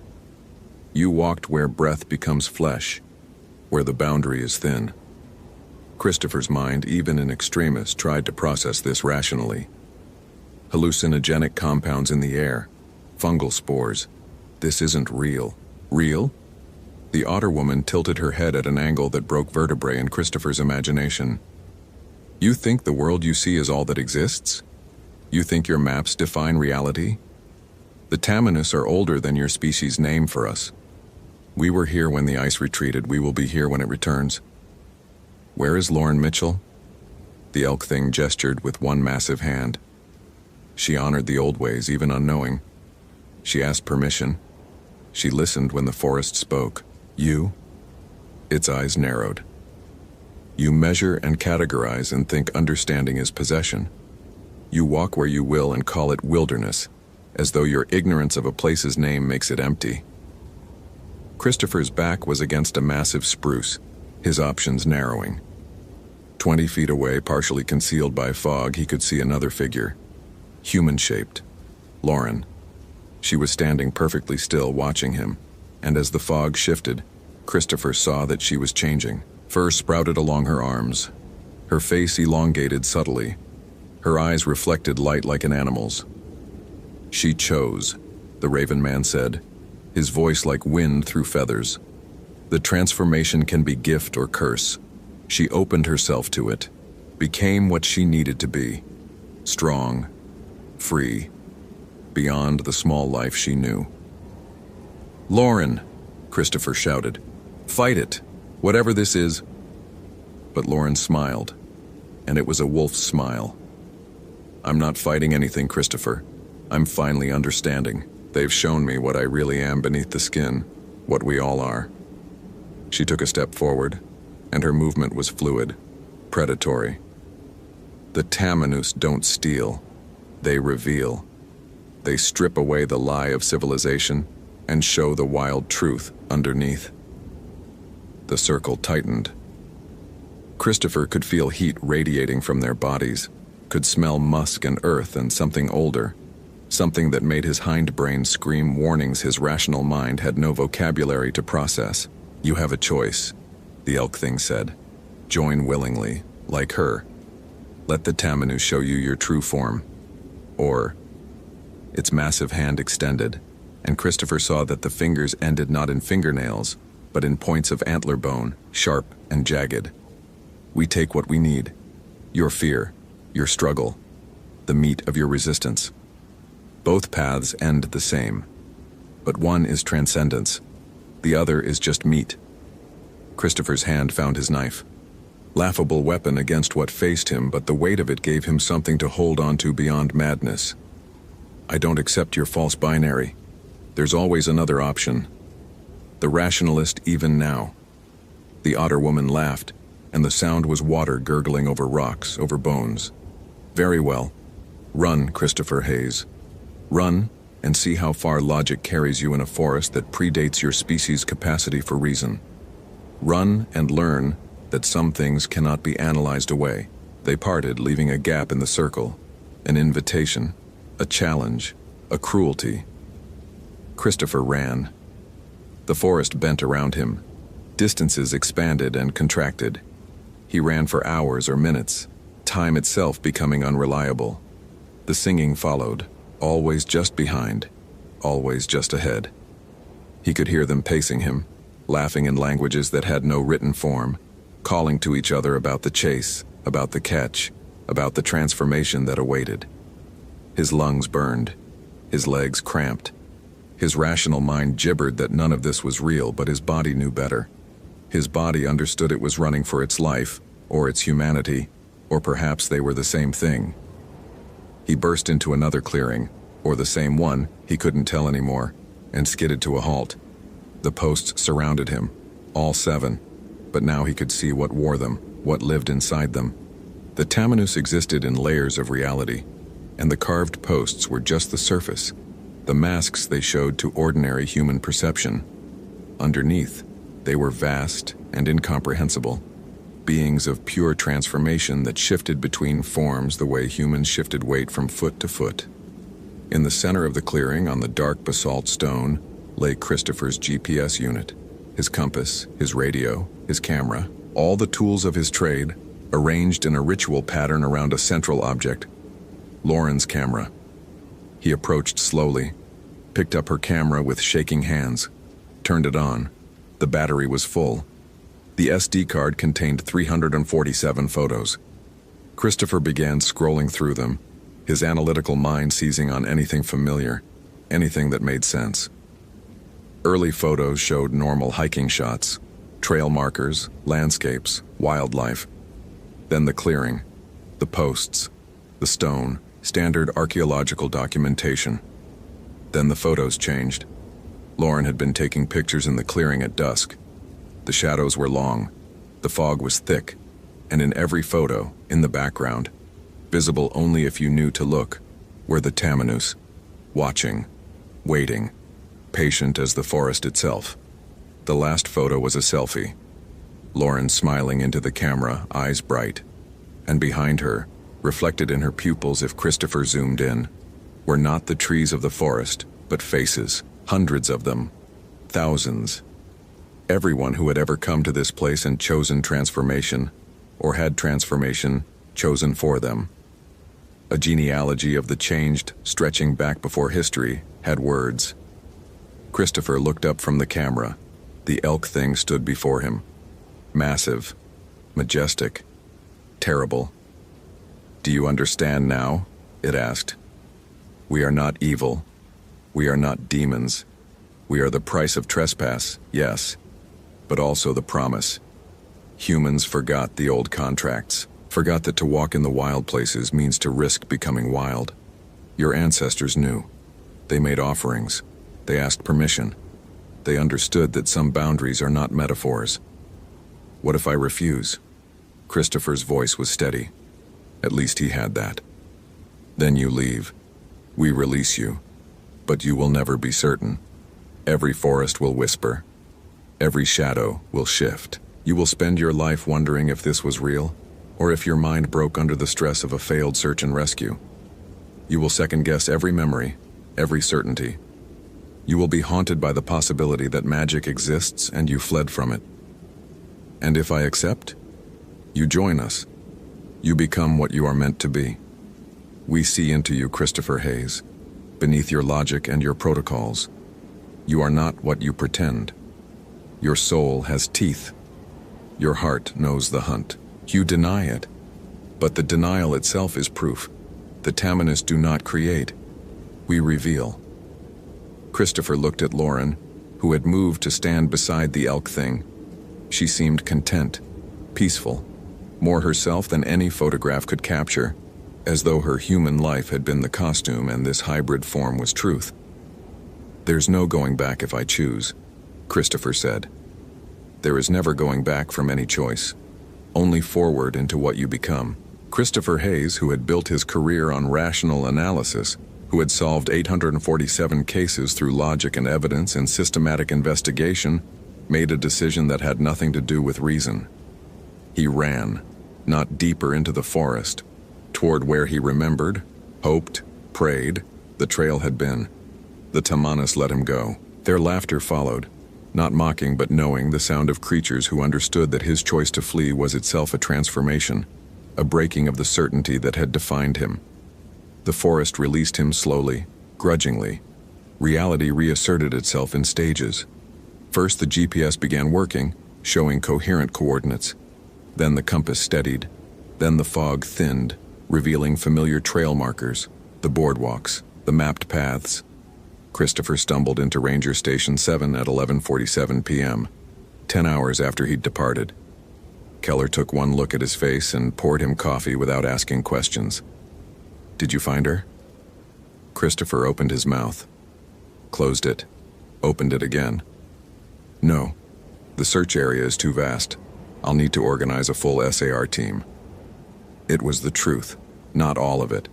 You walked where breath becomes flesh, where the boundary is thin. Christopher's mind, even in extremis, tried to process this rationally. Hallucinogenic compounds in the air. Fungal spores. This isn't real. Real? The otter woman tilted her head at an angle that broke vertebrae in Christopher's imagination. You think the world you see is all that exists? You think your maps define reality? The Tamanus are older than your species' name for us. We were here when the ice retreated. We will be here when it returns. Where is Lauren Mitchell? The elk thing gestured with one massive hand. She honored the old ways, even unknowing. She asked permission. She listened when the forest spoke. You? Its eyes narrowed. You measure and categorize and think understanding is possession. You walk where you will and call it wilderness, as though your ignorance of a place's name makes it empty. Christopher's back was against a massive spruce, his options narrowing. 20 feet away, partially concealed by fog, he could see another figure. Human-shaped. Lauren. She was standing perfectly still, watching him, and as the fog shifted, Christopher saw that she was changing. Fur sprouted along her arms. Her face elongated subtly. Her eyes reflected light like an animal's. She chose, the Raven Man said, his voice like wind through feathers. The transformation can be gift or curse. She opened herself to it, became what she needed to be. Strong, free, beyond the small life she knew. Lauren, Christopher shouted. Fight it, whatever this is. But Lauren smiled, and it was a wolf's smile. I'm not fighting anything, Christopher. I'm finally understanding. They've shown me what I really am beneath the skin, what we all are. She took a step forward, and her movement was fluid, predatory. The Tamanus don't steal. They reveal. They strip away the lie of civilization and show the wild truth underneath. The circle tightened. Christopher could feel heat radiating from their bodies, could smell musk and earth and something older, something that made his hindbrain scream warnings his rational mind had no vocabulary to process. You have a choice, the elk thing said. Join willingly, like her. Let the Tamanu show you your true form. Or, its massive hand extended, and Christopher saw that the fingers ended not in fingernails, but in points of antler bone, sharp and jagged. We take what we need. Your fear, your struggle, the meat of your resistance. Both paths end the same, but one is transcendence. The other is just meat. Christopher's hand found his knife. Laughable weapon against what faced him, but the weight of it gave him something to hold on to beyond madness. I don't accept your false binary. There's always another option. The rationalist even now. The otter woman laughed, and the sound was water gurgling over rocks, over bones. Very well. Run, Christopher Hayes. Run, and see how far logic carries you in a forest that predates your species' capacity for reason. Run and learn that some things cannot be analyzed away. They parted, leaving a gap in the circle, an invitation, a challenge, a cruelty. Christopher ran. The forest bent around him. Distances expanded and contracted. He ran for hours or minutes, time itself becoming unreliable. The singing followed, always just behind, always just ahead. He could hear them pacing him, laughing in languages that had no written form, calling to each other about the chase, about the catch, about the transformation that awaited. His lungs burned, his legs cramped. His rational mind gibbered that none of this was real, but his body knew better. His body understood it was running for its life, or its humanity, or perhaps they were the same thing. He burst into another clearing, or the same one, he couldn't tell anymore, and skidded to a halt. The posts surrounded him, all 7, but now he could see what wore them, what lived inside them. The Tamanus existed in layers of reality, and the carved posts were just the surface, the masks they showed to ordinary human perception. Underneath, they were vast and incomprehensible, beings of pure transformation that shifted between forms the way humans shifted weight from foot to foot. In the center of the clearing, on the dark basalt stone, lay Christopher's GPS unit, his compass, his radio, his camera, all the tools of his trade, arranged in a ritual pattern around a central object, Lauren's camera. He approached slowly, picked up her camera with shaking hands, turned it on. The battery was full. The SD card contained 347 photos. Christopher began scrolling through them, his analytical mind seizing on anything familiar, anything that made sense. Early photos showed normal hiking shots, trail markers, landscapes, wildlife. Then the clearing, the posts, the stone, standard archaeological documentation. Then the photos changed. Lauren had been taking pictures in the clearing at dusk. The shadows were long, the fog was thick, and in every photo, in the background, visible only if you knew to look, were the Tamanus, watching, waiting, patient as the forest itself. The last photo was a selfie. Lauren smiling into the camera, eyes bright. And behind her, reflected in her pupils if Christopher zoomed in, were not the trees of the forest, but faces, hundreds of them, thousands. Everyone who had ever come to this place and chosen transformation, or had transformation chosen for them. A genealogy of the changed, stretching back before history, had words. Christopher looked up from the camera. The elk thing stood before him. Massive, majestic, terrible. "Do you understand now?" it asked. "We are not evil. We are not demons. We are the price of trespass, yes, but also the promise. Humans forgot the old contracts, forgot that to walk in the wild places means to risk becoming wild. Your ancestors knew. They made offerings. They asked permission. They understood that some boundaries are not metaphors. What if I refuse?" Christopher's voice was steady. At least he had that. "Then you leave. We release you. But you will never be certain. Every forest will whisper. Every shadow will shift. You will spend your life wondering if this was real, or if your mind broke under the stress of a failed search and rescue. You will second-guess every memory, every certainty. You will be haunted by the possibility that magic exists and you fled from it. And if I accept, you join us. You become what you are meant to be. We see into you, Christopher Hayes, beneath your logic and your protocols. You are not what you pretend. Your soul has teeth. Your heart knows the hunt. You deny it. But the denial itself is proof. The Tamanus do not create. We reveal." Christopher looked at Lauren, who had moved to stand beside the elk thing. She seemed content, peaceful, more herself than any photograph could capture, as though her human life had been the costume and this hybrid form was truth. "There's no going back if I choose," Christopher said. "There is never going back from any choice, only forward into what you become." Christopher Hayes, who had built his career on rational analysis, who had solved 847 cases through logic and evidence and systematic investigation, made a decision that had nothing to do with reason. He ran, not deeper into the forest, toward where he remembered, hoped, prayed, the trail had been. The Tamanus let him go. Their laughter followed, not mocking but knowing the sound of creatures who understood that his choice to flee was itself a transformation, a breaking of the certainty that had defined him. The forest released him slowly, grudgingly. Reality reasserted itself in stages. First, the GPS began working, showing coherent coordinates. Then the compass steadied. Then the fog thinned, revealing familiar trail markers, the boardwalks, the mapped paths. Christopher stumbled into Ranger Station 7 at 11:47 p.m., 10 hours after he'd departed. Keller took one look at his face and poured him coffee without asking questions. "Did you find her?" Christopher opened his mouth, closed it, opened it again. "No. The search area is too vast. I'll need to organize a full SAR team." It was the truth. Not all of it.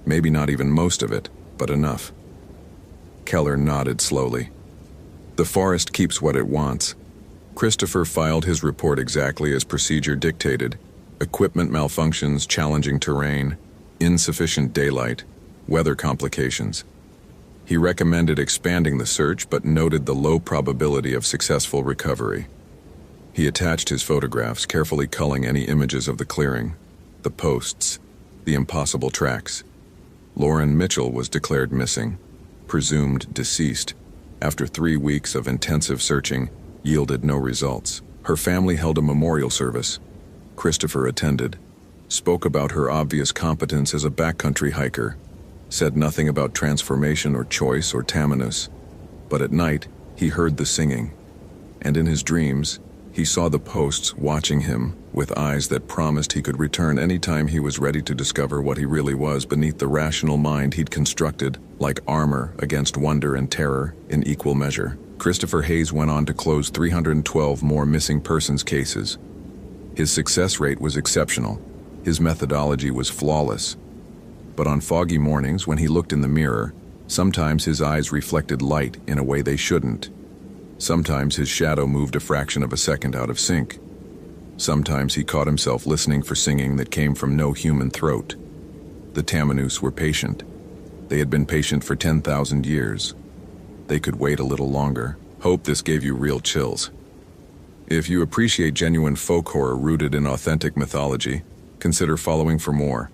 Maybe not even most of it, but enough. Keller nodded slowly. "The forest keeps what it wants." Christopher filed his report exactly as procedure dictated. Equipment malfunctions, challenging terrain, insufficient daylight, weather complications. He recommended expanding the search but noted the low probability of successful recovery. He attached his photographs, carefully culling any images of the clearing, the posts, the impossible tracks. Lauren Mitchell was declared missing, presumed deceased. After 3 weeks of intensive searching, yielded no results. Her family held a memorial service. Christopher attended, spoke about her obvious competence as a backcountry hiker, said nothing about transformation or choice or Tamanus. But at night, he heard the singing, and in his dreams, he saw the posts watching him with eyes that promised he could return any time he was ready to discover what he really was beneath the rational mind he'd constructed, like armor against wonder and terror in equal measure. Christopher Hayes went on to close 312 more missing persons cases. His success rate was exceptional. His methodology was flawless. But on foggy mornings when he looked in the mirror, sometimes his eyes reflected light in a way they shouldn't. Sometimes his shadow moved a fraction of a second out of sync. Sometimes he caught himself listening for singing that came from no human throat. The Tamanus were patient. They had been patient for 10,000 years. They could wait a little longer. Hope this gave you real chills. If you appreciate genuine folk horror rooted in authentic mythology, consider following for more.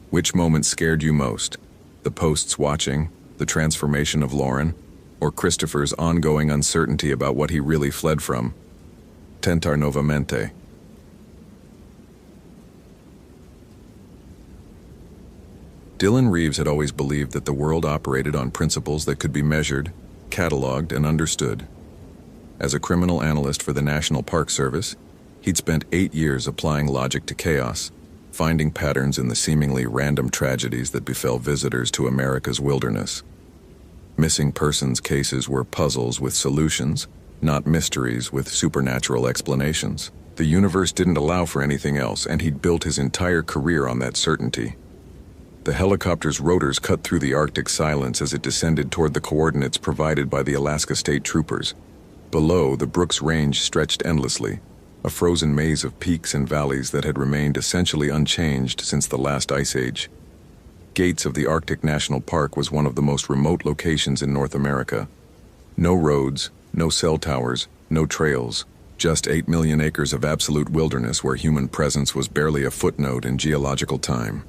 Which moment scared you most? The posts watching, the transformation of Lauren, or Christopher's ongoing uncertainty about what he really fled from? Tentar novamente. Dylan Reeves had always believed that the world operated on principles that could be measured, cataloged, and understood. As a criminal analyst for the National Park Service, he'd spent 8 years applying logic to chaos, finding patterns in the seemingly random tragedies that befell visitors to America's wilderness. Missing persons cases were puzzles with solutions, not mysteries with supernatural explanations. The universe didn't allow for anything else, and he'd built his entire career on that certainty. The helicopter's rotors cut through the Arctic silence as it descended toward the coordinates provided by the Alaska State Troopers. Below, the Brooks Range stretched endlessly, a frozen maze of peaks and valleys that had remained essentially unchanged since the last ice age. Gates of the Arctic National Park was one of the most remote locations in North America. No roads, no cell towers, no trails, just 8 million acres of absolute wilderness where human presence was barely a footnote in geological time.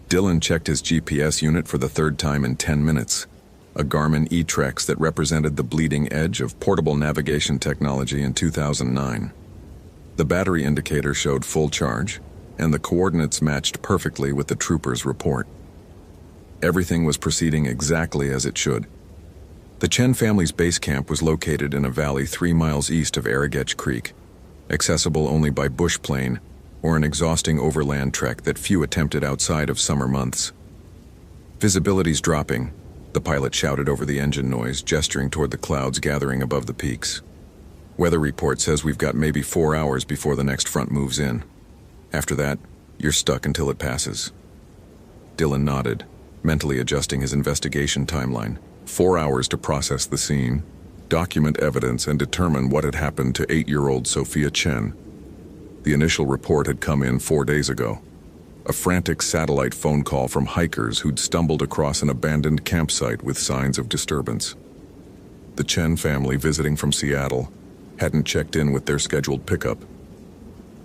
Dylan checked his GPS unit for the third time in 10 minutes, a Garmin E-Trex that represented the bleeding edge of portable navigation technology in 2009. The battery indicator showed full charge, and the coordinates matched perfectly with the trooper's report. Everything was proceeding exactly as it should. The Chen family's base camp was located in a valley 3 miles east of Arrogetch Creek, accessible only by bush plane or an exhausting overland trek that few attempted outside of summer months. Visibility's dropping, the pilot shouted over the engine noise, gesturing toward the clouds gathering above the peaks. Weather report says we've got maybe 4 hours before the next front moves in. After that, you're stuck until it passes. Dylan nodded, mentally adjusting his investigation timeline. 4 hours to process the scene, document evidence, and determine what had happened to 8-year-old Sophia Chen. The initial report had come in 4 days ago. A frantic satellite phone call from hikers who'd stumbled across an abandoned campsite with signs of disturbance. The Chen family, visiting from Seattle, hadn't checked in with their scheduled pickup.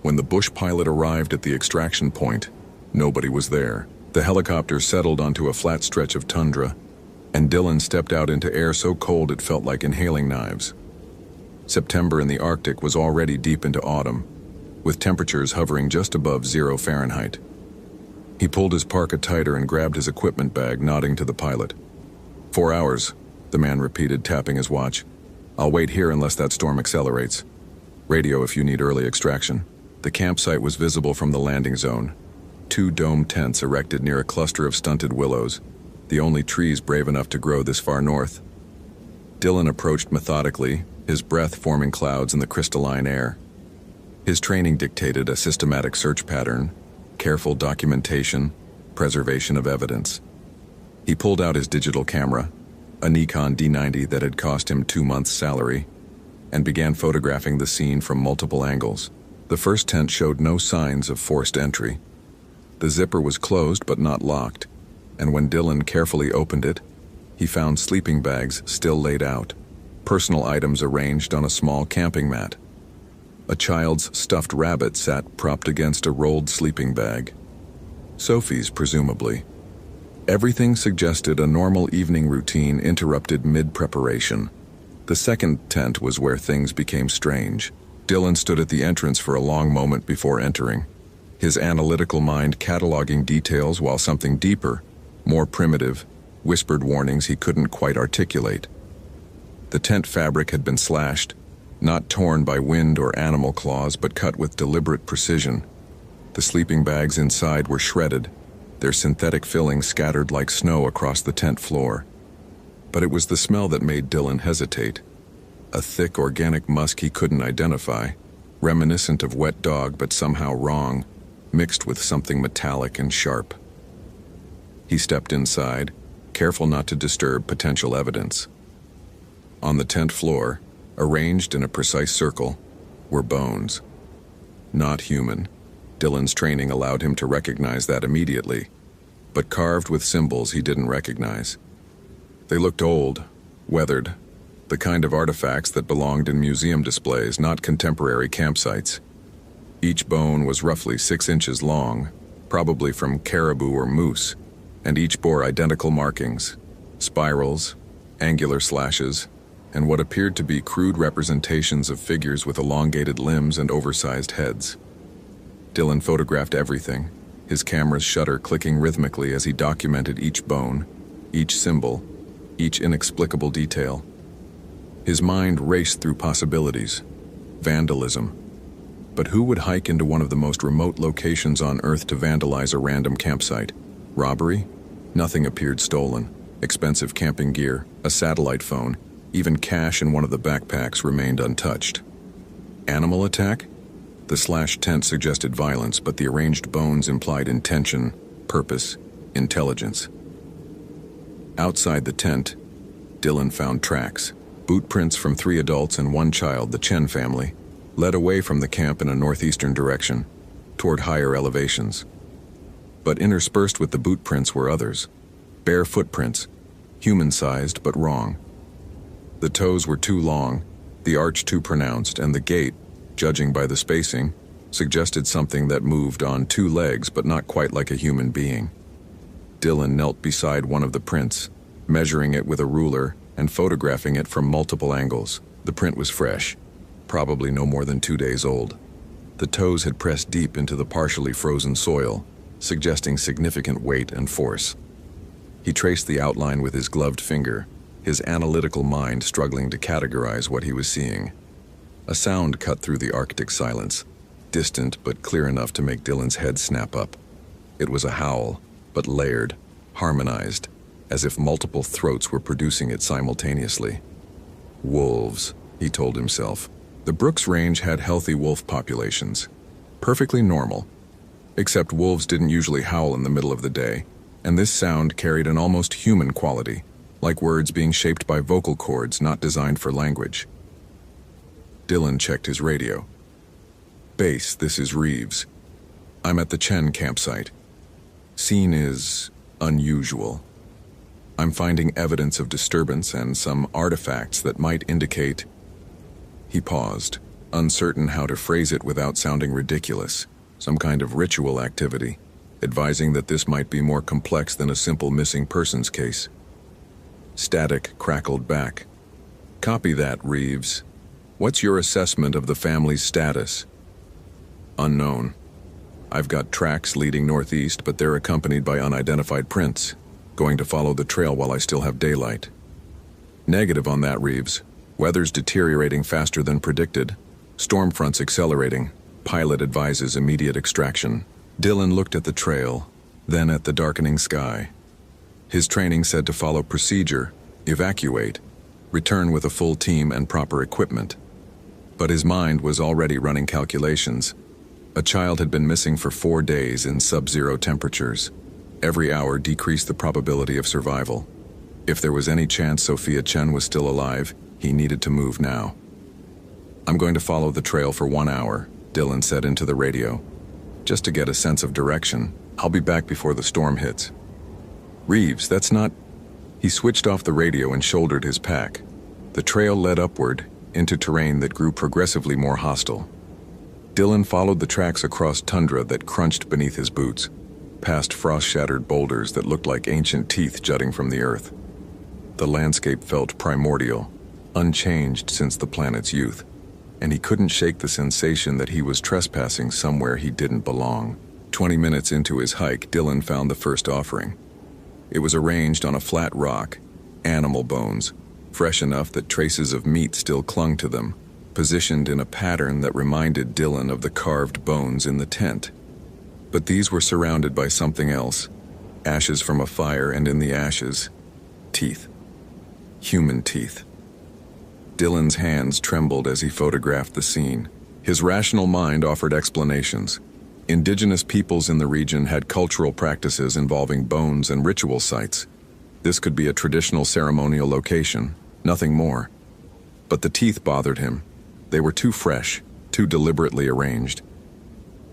When the bush pilot arrived at the extraction point, nobody was there. The helicopter settled onto a flat stretch of tundra, and Dylan stepped out into air so cold it felt like inhaling knives. September in the Arctic was already deep into autumn, with temperatures hovering just above 0 Fahrenheit. He pulled his parka tighter and grabbed his equipment bag, nodding to the pilot. 4 hours, the man repeated, tapping his watch. I'll wait here unless that storm accelerates. Radio if you need early extraction. The campsite was visible from the landing zone. 2 dome tents erected near a cluster of stunted willows, the only trees brave enough to grow this far north. Dylan approached methodically, his breath forming clouds in the crystalline air. His training dictated a systematic search pattern, careful documentation, preservation of evidence. He pulled out his digital camera, a Nikon D90 that had cost him 2 months' salary, and began photographing the scene from multiple angles. The first tent showed no signs of forced entry. The zipper was closed but not locked, and when Dylan carefully opened it, he found sleeping bags still laid out, personal items arranged on a small camping mat. A child's stuffed rabbit sat propped against a rolled sleeping bag. Sophie's, presumably. Everything suggested a normal evening routine interrupted mid-preparation. The second tent was where things became strange. Dylan stood at the entrance for a long moment before entering, his analytical mind cataloging details while something deeper, more primitive, whispered warnings he couldn't quite articulate. The tent fabric had been slashed, not torn by wind or animal claws, but cut with deliberate precision. The sleeping bags inside were shredded, their synthetic fillings scattered like snow across the tent floor. But it was the smell that made Dylan hesitate. A thick organic musk he couldn't identify, reminiscent of wet dog but somehow wrong, mixed with something metallic and sharp. He stepped inside, careful not to disturb potential evidence. On the tent floor, arranged in a precise circle, were bones. Not human. Dylan's training allowed him to recognize that immediately, but carved with symbols he didn't recognize. They looked old, weathered, the kind of artifacts that belonged in museum displays, not contemporary campsites. Each bone was roughly 6 inches long, probably from caribou or moose, and each bore identical markings, spirals, angular slashes, and what appeared to be crude representations of figures with elongated limbs and oversized heads. Dylan photographed everything, his camera's shutter clicking rhythmically as he documented each bone, each symbol, each inexplicable detail. His mind raced through possibilities. Vandalism. But who would hike into one of the most remote locations on Earth to vandalize a random campsite? Robbery? Nothing appeared stolen. Expensive camping gear, a satellite phone, even cash in one of the backpacks remained untouched. Animal attack? The slashed tent suggested violence, but the arranged bones implied intention, purpose, intelligence. Outside the tent, Dylan found tracks. Boot prints from 3 adults and 1 child, the Chen family, led away from the camp in a northeastern direction, toward higher elevations. But interspersed with the boot prints were others. Bare footprints, human-sized but wrong. The toes were too long, the arch too pronounced, and the gait, judging by the spacing, suggested something that moved on 2 legs but not quite like a human being. Dylan knelt beside one of the prints, measuring it with a ruler and photographing it from multiple angles. The print was fresh, probably no more than 2 days old. The toes had pressed deep into the partially frozen soil, suggesting significant weight and force. He traced the outline with his gloved finger, his analytical mind struggling to categorize what he was seeing. A sound cut through the Arctic silence, distant but clear enough to make Dylan's head snap up. It was a howl, but layered, harmonized, as if multiple throats were producing it simultaneously. Wolves, he told himself. The Brooks Range had healthy wolf populations. Perfectly normal. Except wolves didn't usually howl in the middle of the day, and this sound carried an almost human quality, like words being shaped by vocal cords not designed for language. Dylan checked his radio. Base, this is Reeves. I'm at the Chen campsite. Scene is unusual. I'm finding evidence of disturbance and some artifacts that might indicate... He paused, uncertain how to phrase it without sounding ridiculous. Some kind of ritual activity, advising that this might be more complex than a simple missing persons case. Static crackled back. Copy that, Reeves. What's your assessment of the family's status? Unknown. I've got tracks leading northeast, but they're accompanied by unidentified prints. Going to follow the trail while I still have daylight. Negative on that, Reeves. Weather's deteriorating faster than predicted. Storm fronts accelerating. Pilot advises immediate extraction. Dylan looked at the trail, then at the darkening sky. His training said to follow procedure, evacuate, return with a full team and proper equipment. But his mind was already running calculations. A child had been missing for 4 days in sub-zero temperatures. Every hour decreased the probability of survival. If there was any chance Sophia Chen was still alive, he needed to move now. I'm going to follow the trail for 1 hour, Dylan said into the radio. Just to get a sense of direction. I'll be back before the storm hits. Reeves, that's not... He switched off the radio and shouldered his pack. The trail led upward, into terrain that grew progressively more hostile. Dylan followed the tracks across tundra that crunched beneath his boots, past frost-shattered boulders that looked like ancient teeth jutting from the earth. The landscape felt primordial, unchanged since the planet's youth, and he couldn't shake the sensation that he was trespassing somewhere he didn't belong. 20 minutes into his hike, Dylan found the first offering. It was arranged on a flat rock, animal bones, fresh enough that traces of meat still clung to them, positioned in a pattern that reminded Dylan of the carved bones in the tent. But these were surrounded by something else, ashes from a fire, and in the ashes, teeth. Human teeth. Dylan's hands trembled as he photographed the scene. His rational mind offered explanations. Indigenous peoples in the region had cultural practices involving bones and ritual sites. This could be a traditional ceremonial location, nothing more. But the teeth bothered him. They were too fresh, too deliberately arranged.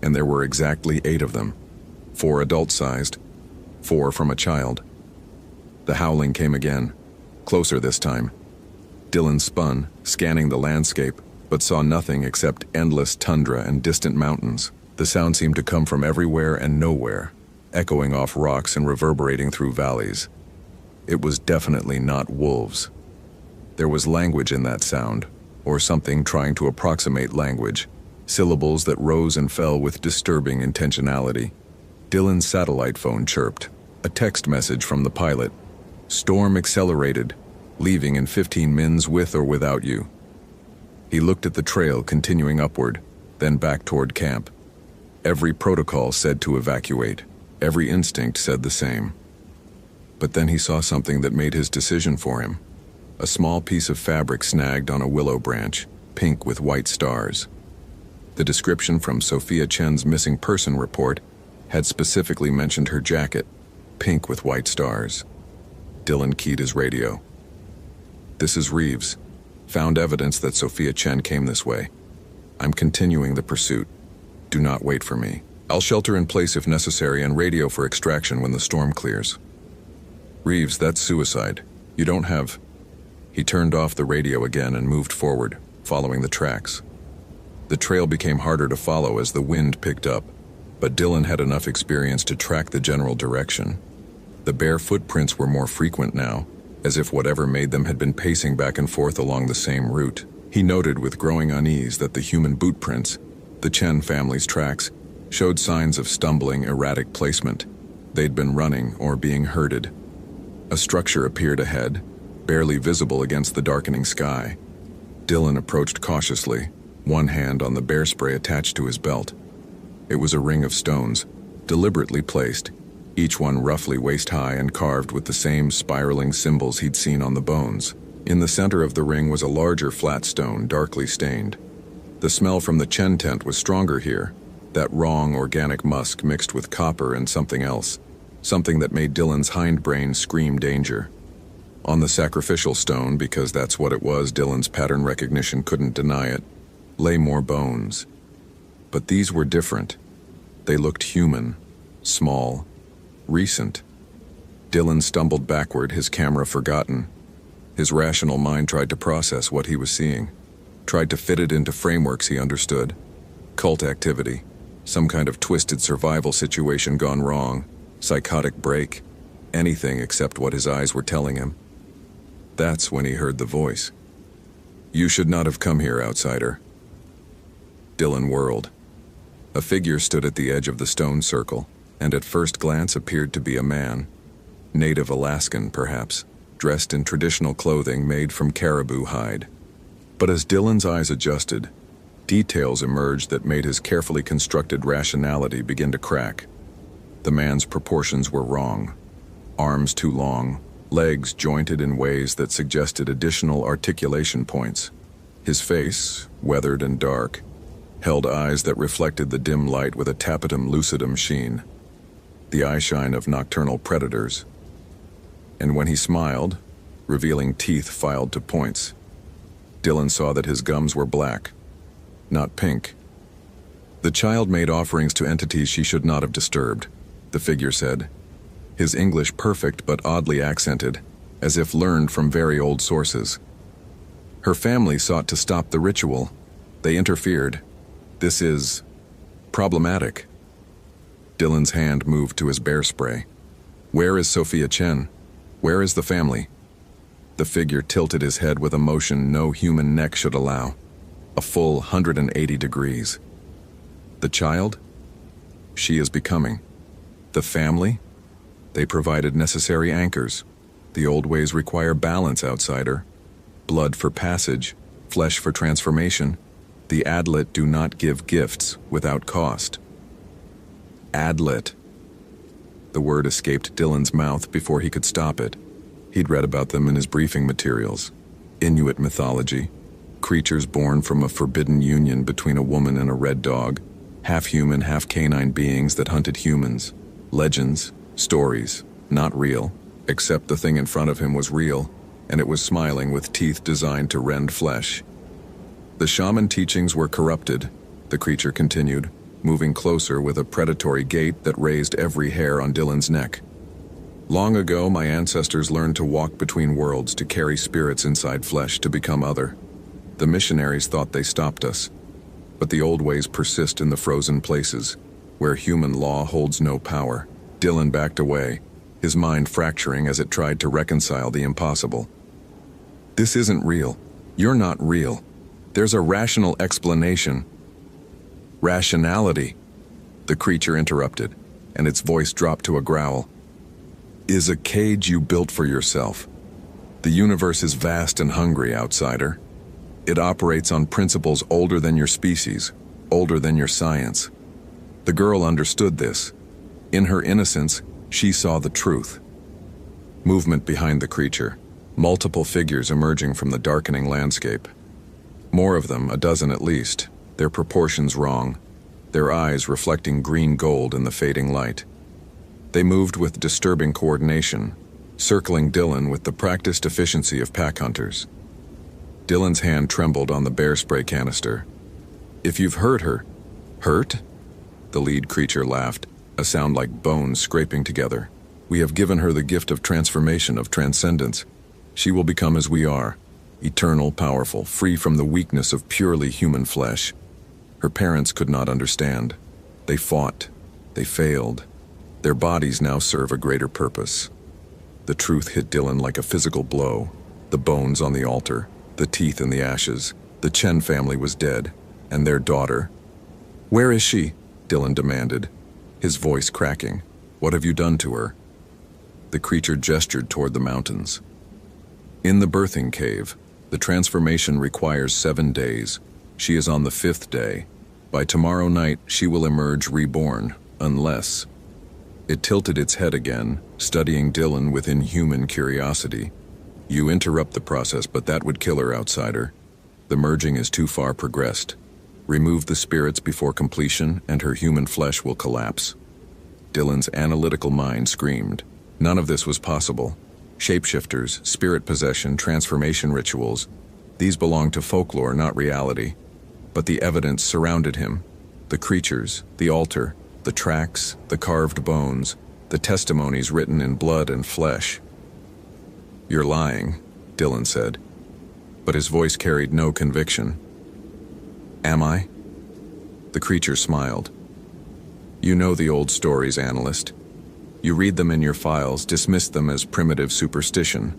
And there were exactly 8 of them, 4 adult-sized, 4 from a child. The howling came again, closer this time. Dylan spun, scanning the landscape, but saw nothing except endless tundra and distant mountains. The sound seemed to come from everywhere and nowhere, echoing off rocks and reverberating through valleys. It was definitely not wolves. There was language in that sound, or something trying to approximate language, syllables that rose and fell with disturbing intentionality. Dylan's satellite phone chirped, a text message from the pilot. "Storm accelerated, leaving in 15 mins with or without you." He looked at the trail continuing upward, then back toward camp. Every protocol said to evacuate. Every instinct said the same. But then he saw something that made his decision for him. A small piece of fabric snagged on a willow branch, pink with white stars. The description from Sophia Chen's missing person report had specifically mentioned her jacket, pink with white stars. Dylan keyed his radio. "This is Reeves. Found evidence that Sophia Chen came this way. I'm continuing the pursuit. Do not wait for me. I'll shelter in place if necessary and radio for extraction when the storm clears." "Reeves, that's suicide. You don't have..." He turned off the radio again and moved forward, following the tracks. The trail became harder to follow as the wind picked up, but Dylan had enough experience to track the general direction. The bare footprints were more frequent now, as if whatever made them had been pacing back and forth along the same route. He noted with growing unease that the human boot prints, the Chen family's tracks, showed signs of stumbling, erratic placement. They'd been running or being herded. A structure appeared ahead, barely visible against the darkening sky. Dylan approached cautiously, one hand on the bear spray attached to his belt. It was a ring of stones, deliberately placed, each one roughly waist-high and carved with the same spiraling symbols he'd seen on the bones. In the center of the ring was a larger flat stone, darkly stained. The smell from the Chen tent was stronger here, that raw organic musk mixed with copper and something else, something that made Dylan's hindbrain scream danger. On the sacrificial stone, because that's what it was, Dylan's pattern recognition couldn't deny it, lay more bones. But these were different. They looked human, small, recent. Dylan stumbled backward, his camera forgotten. His rational mind tried to process what he was seeing, tried to fit it into frameworks he understood. Cult activity, some kind of twisted survival situation gone wrong, psychotic break, anything except what his eyes were telling him. That's when he heard the voice. "You should not have come here, outsider." Dylan whirled. A figure stood at the edge of the stone circle, and at first glance appeared to be a man. Native Alaskan, perhaps, dressed in traditional clothing made from caribou hide. But as Dylan's eyes adjusted, details emerged that made his carefully constructed rationality begin to crack. The man's proportions were wrong. Arms too long, legs jointed in ways that suggested additional articulation points. His face, weathered and dark, held eyes that reflected the dim light with a tapetum lucidum sheen, the eyeshine of nocturnal predators. And when he smiled, revealing teeth filed to points, Dylan saw that his gums were black, not pink. The child made offerings to entities she should not have disturbed, the figure said, his English perfect but oddly accented, as if learned from very old sources. Her family sought to stop the ritual. They interfered. This is problematic. Dylan's hand moved to his bear spray. Where is Sophia Chen? Where is the family? The figure tilted his head with a motion no human neck should allow. A full 180 degrees. The child? She is becoming. The family? They provided necessary anchors. The old ways require balance, outsider. Blood for passage, flesh for transformation. The Adlet do not give gifts without cost. Adlet. The word escaped Dylan's mouth before he could stop it. He'd read about them in his briefing materials. Inuit mythology. Creatures born from a forbidden union between a woman and a red dog. Half-human, half-canine beings that hunted humans. Legends, stories, not real, except the thing in front of him was real, and it was smiling with teeth designed to rend flesh. The shaman teachings were corrupted, the creature continued, moving closer with a predatory gait that raised every hair on Dylan's neck. Long ago, my ancestors learned to walk between worlds, to carry spirits inside flesh, to become other. The missionaries thought they stopped us. But the old ways persist in the frozen places, where human law holds no power. Dylan backed away, his mind fracturing as it tried to reconcile the impossible. This isn't real. You're not real. There's a rational explanation. Rationality, the creature interrupted, and its voice dropped to a growl. Is a cage you built for yourself. The universe is vast and hungry, outsider. It operates on principles older than your species, older than your science. The girl understood this. In her innocence, she saw the truth. Movement behind the creature, multiple figures emerging from the darkening landscape. More of them, a dozen at least, their proportions wrong, their eyes reflecting green gold in the fading light. They moved with disturbing coordination, circling Dylan with the practiced efficiency of pack hunters. Dylan's hand trembled on the bear spray canister. If you've hurt her. Hurt? The lead creature laughed, a sound like bones scraping together. We have given her the gift of transformation, of transcendence. She will become as we are, eternal, powerful, free from the weakness of purely human flesh. Her parents could not understand. They fought. They failed. Their bodies now serve a greater purpose. The truth hit Dylan like a physical blow. The bones on the altar, the teeth in the ashes. The Chen family was dead, and their daughter. Where is she? Dylan demanded, his voice cracking. What have you done to her? The creature gestured toward the mountains. In the birthing cave, the transformation requires 7 days. She is on the 5th day. By tomorrow night, she will emerge reborn, unless... It tilted its head again, studying Dylan with inhuman curiosity. You interrupt the process, but that would kill her, outsider. The merging is too far progressed. Remove the spirits before completion, and her human flesh will collapse. Dylan's analytical mind screamed. None of this was possible. Shapeshifters, spirit possession, transformation rituals. These belong to folklore, not reality. But the evidence surrounded him. The creatures, the altar, the tracks, the carved bones, the testimonies written in blood and flesh. You're lying, Dylan said, but his voice carried no conviction. Am I? The creature smiled. You know the old stories, analyst. You read them in your files, dismiss them as primitive superstition.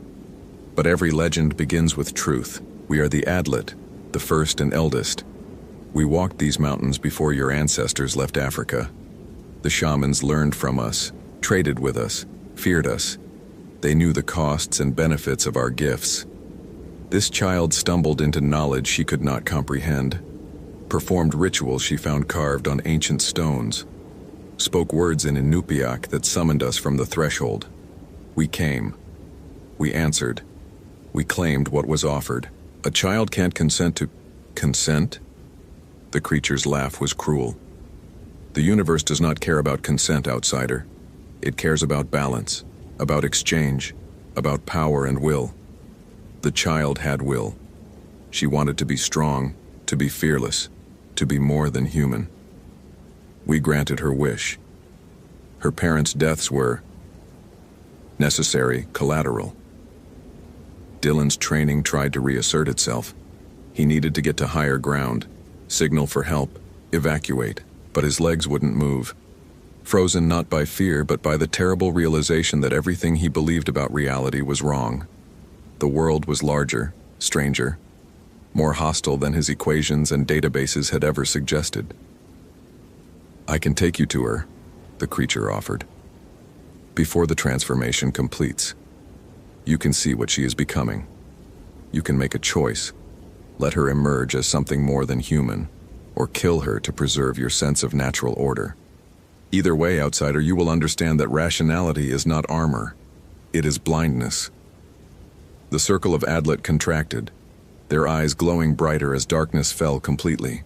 But every legend begins with truth. We are the Adlet, the first and eldest. We walked these mountains before your ancestors left Africa. The shamans learned from us, traded with us, feared us. They knew the costs and benefits of our gifts. This child stumbled into knowledge she could not comprehend, performed rituals she found carved on ancient stones, spoke words in Inupiaq that summoned us from the threshold. We came. We answered. We claimed what was offered. A child can't consent to... Consent? The creature's laugh was cruel. The universe does not care about consent, outsider. It cares about balance, about exchange, about power and will. The child had will. She wanted to be strong, to be fearless, to be more than human. We granted her wish. Her parents' deaths were necessary, collateral. Dylan's training tried to reassert itself. He needed to get to higher ground, signal for help, Evacuate, but his legs wouldn't move. Frozen not by fear, but by the terrible realization that everything he believed about reality was wrong. The world was larger, stranger, more hostile than his equations and databases had ever suggested. "I can take you to her," the creature offered. "Before the transformation completes, you can see what she is becoming. You can make a choice. Let her emerge as something more than human, or kill her to preserve your sense of natural order. Either way, outsider, you will understand that rationality is not armor. It is blindness." The circle of Adlet contracted, their eyes glowing brighter as darkness fell completely.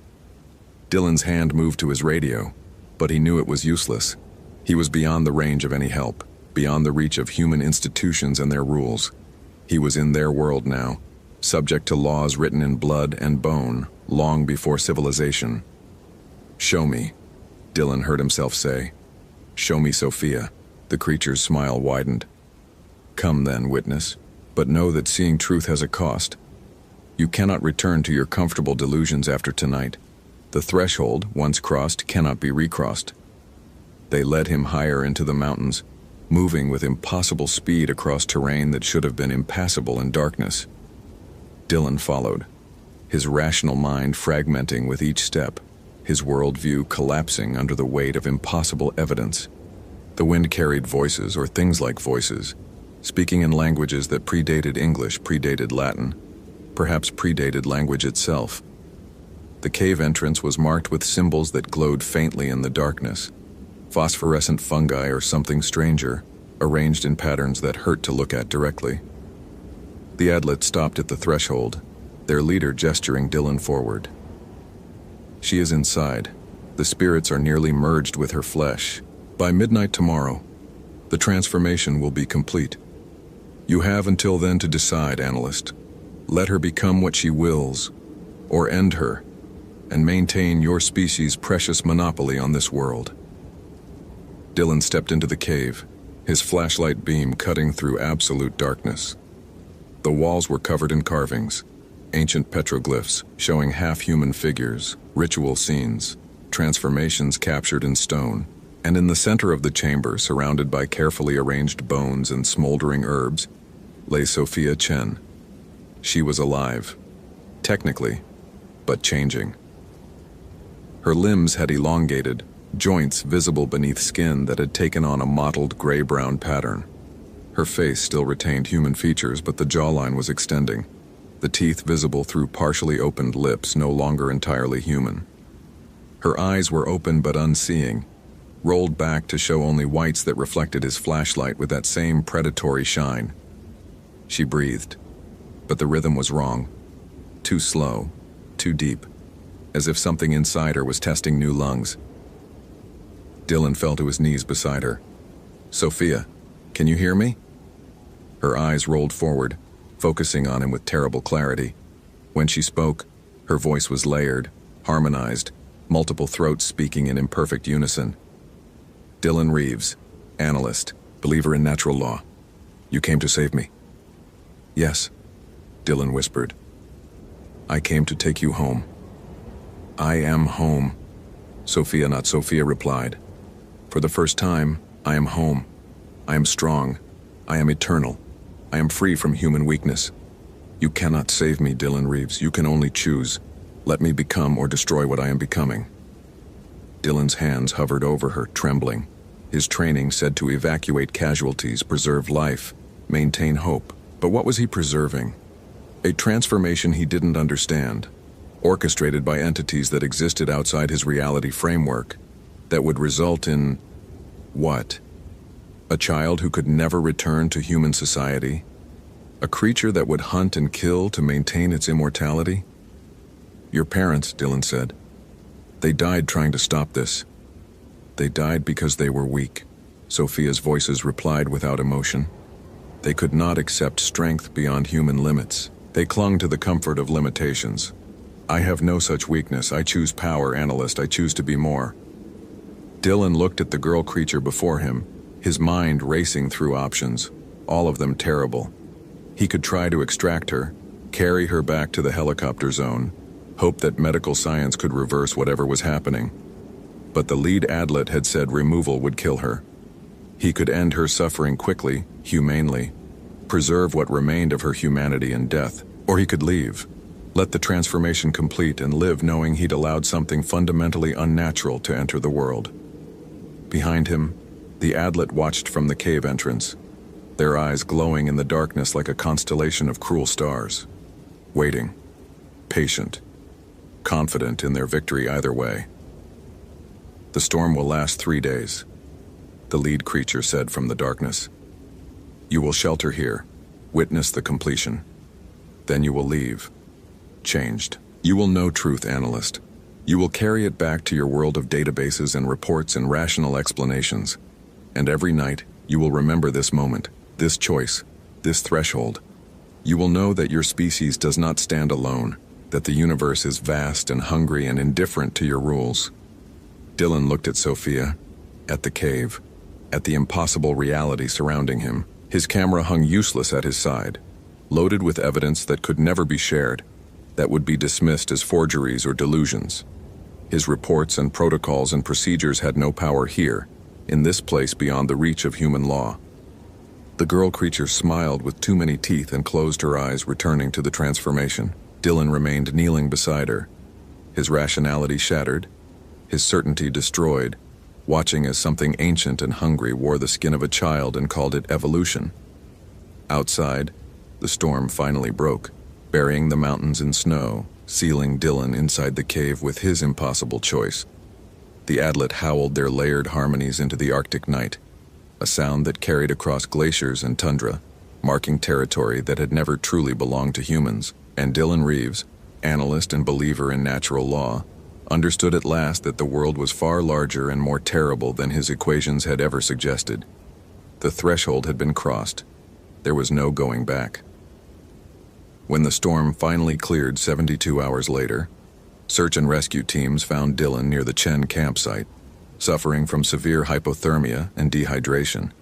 Dylan's hand moved to his radio, but he knew it was useless. He was beyond the range of any help, beyond the reach of human institutions and their rules. He was in their world now, subject to laws written in blood and bone, long before civilization. "Show me," Dylan heard himself say. "Show me Sophia." The creature's smile widened. "Come then, witness, but know that seeing truth has a cost. You cannot return to your comfortable delusions after tonight. The threshold, once crossed, cannot be recrossed." They led him higher into the mountains, moving with impossible speed across terrain that should have been impassable in darkness. Dylan followed, his rational mind fragmenting with each step, his worldview collapsing under the weight of impossible evidence. The wind carried voices, or things like voices, speaking in languages that predated English, predated Latin, perhaps predated language itself. The cave entrance was marked with symbols that glowed faintly in the darkness, phosphorescent fungi or something stranger, arranged in patterns that hurt to look at directly. The Adlet stopped at the threshold, their leader gesturing Dylan forward. "She is inside. The spirits are nearly merged with her flesh. By midnight tomorrow, the transformation will be complete. You have until then to decide, analyst. Let her become what she wills, or end her, and maintain your species' precious monopoly on this world." Dylan stepped into the cave, his flashlight beam cutting through absolute darkness. The walls were covered in carvings, ancient petroglyphs showing half-human figures, ritual scenes, transformations captured in stone, and in the center of the chamber, surrounded by carefully arranged bones and smoldering herbs, lay Sophia Chen. She was alive, technically, but changing. Her limbs had elongated, joints visible beneath skin that had taken on a mottled gray-brown pattern. Her face still retained human features, but the jawline was extending, the teeth visible through partially opened lips no longer entirely human. Her eyes were open but unseeing, rolled back to show only whites that reflected his flashlight with that same predatory shine. She breathed, but the rhythm was wrong. Too slow, too deep, as if something inside her was testing new lungs. Dylan fell to his knees beside her. "Sophia, can you hear me?" Her eyes rolled forward, focusing on him with terrible clarity. When she spoke, her voice was layered, harmonized, multiple throats speaking in imperfect unison. "Dylan Reeves, analyst, believer in natural law. You came to save me." "Yes," Dylan whispered. "I came to take you home." "I am home," Sophia not Sophia replied. "For the first time, I am home. I am strong. I am eternal. I am free from human weakness. You cannot save me, Dylan Reeves. You can only choose. Let me become or destroy what I am becoming." Dylan's hands hovered over her, trembling. His training said to evacuate casualties, preserve life, maintain hope. But what was he preserving? A transformation he didn't understand, orchestrated by entities that existed outside his reality framework, that would result in what? A child who could never return to human society? A creature that would hunt and kill to maintain its immortality? "Your parents," Dylan said. "They died trying to stop this." "They died because they were weak," Sophia's voices replied without emotion. "They could not accept strength beyond human limits. They clung to the comfort of limitations. I have no such weakness. I choose power, analyst. I choose to be more." Dylan looked at the girl creature before him, his mind racing through options, all of them terrible. He could try to extract her, carry her back to the helicopter zone, hoped that medical science could reverse whatever was happening. But the lead adlet had said removal would kill her. He could end her suffering quickly, humanely, preserve what remained of her humanity in death, or he could leave, let the transformation complete and live knowing he'd allowed something fundamentally unnatural to enter the world. Behind him, the adlet watched from the cave entrance, their eyes glowing in the darkness like a constellation of cruel stars, waiting, patient, confident in their victory either way. The storm will last 3 days, the lead creature said from the darkness. You will shelter here, witness the completion. Then you will leave, changed. You will know truth, analyst. You will carry it back to your world of databases and reports and rational explanations. And every night, you will remember this moment, this choice, this threshold. You will know that your species does not stand alone, that the universe is vast and hungry and indifferent to your rules. Dylan looked at Sophia, at the cave, at the impossible reality surrounding him. His camera hung useless at his side, loaded with evidence that could never be shared, that would be dismissed as forgeries or delusions. His reports and protocols and procedures had no power here, in this place beyond the reach of human law. The girl creature smiled with too many teeth and closed her eyes, returning to the transformation. Dylan remained kneeling beside her, his rationality shattered, his certainty destroyed, watching as something ancient and hungry wore the skin of a child and called it evolution. Outside, the storm finally broke, burying the mountains in snow, sealing Dylan inside the cave with his impossible choice. The adlet howled their layered harmonies into the Arctic night, a sound that carried across glaciers and tundra, marking territory that had never truly belonged to humans. And Dylan Reeves, analyst and believer in natural law, understood at last that the world was far larger and more terrible than his equations had ever suggested. The threshold had been crossed. There was no going back. When the storm finally cleared 72 hours later, search and rescue teams found Dylan near the Chen campsite, suffering from severe hypothermia and dehydration.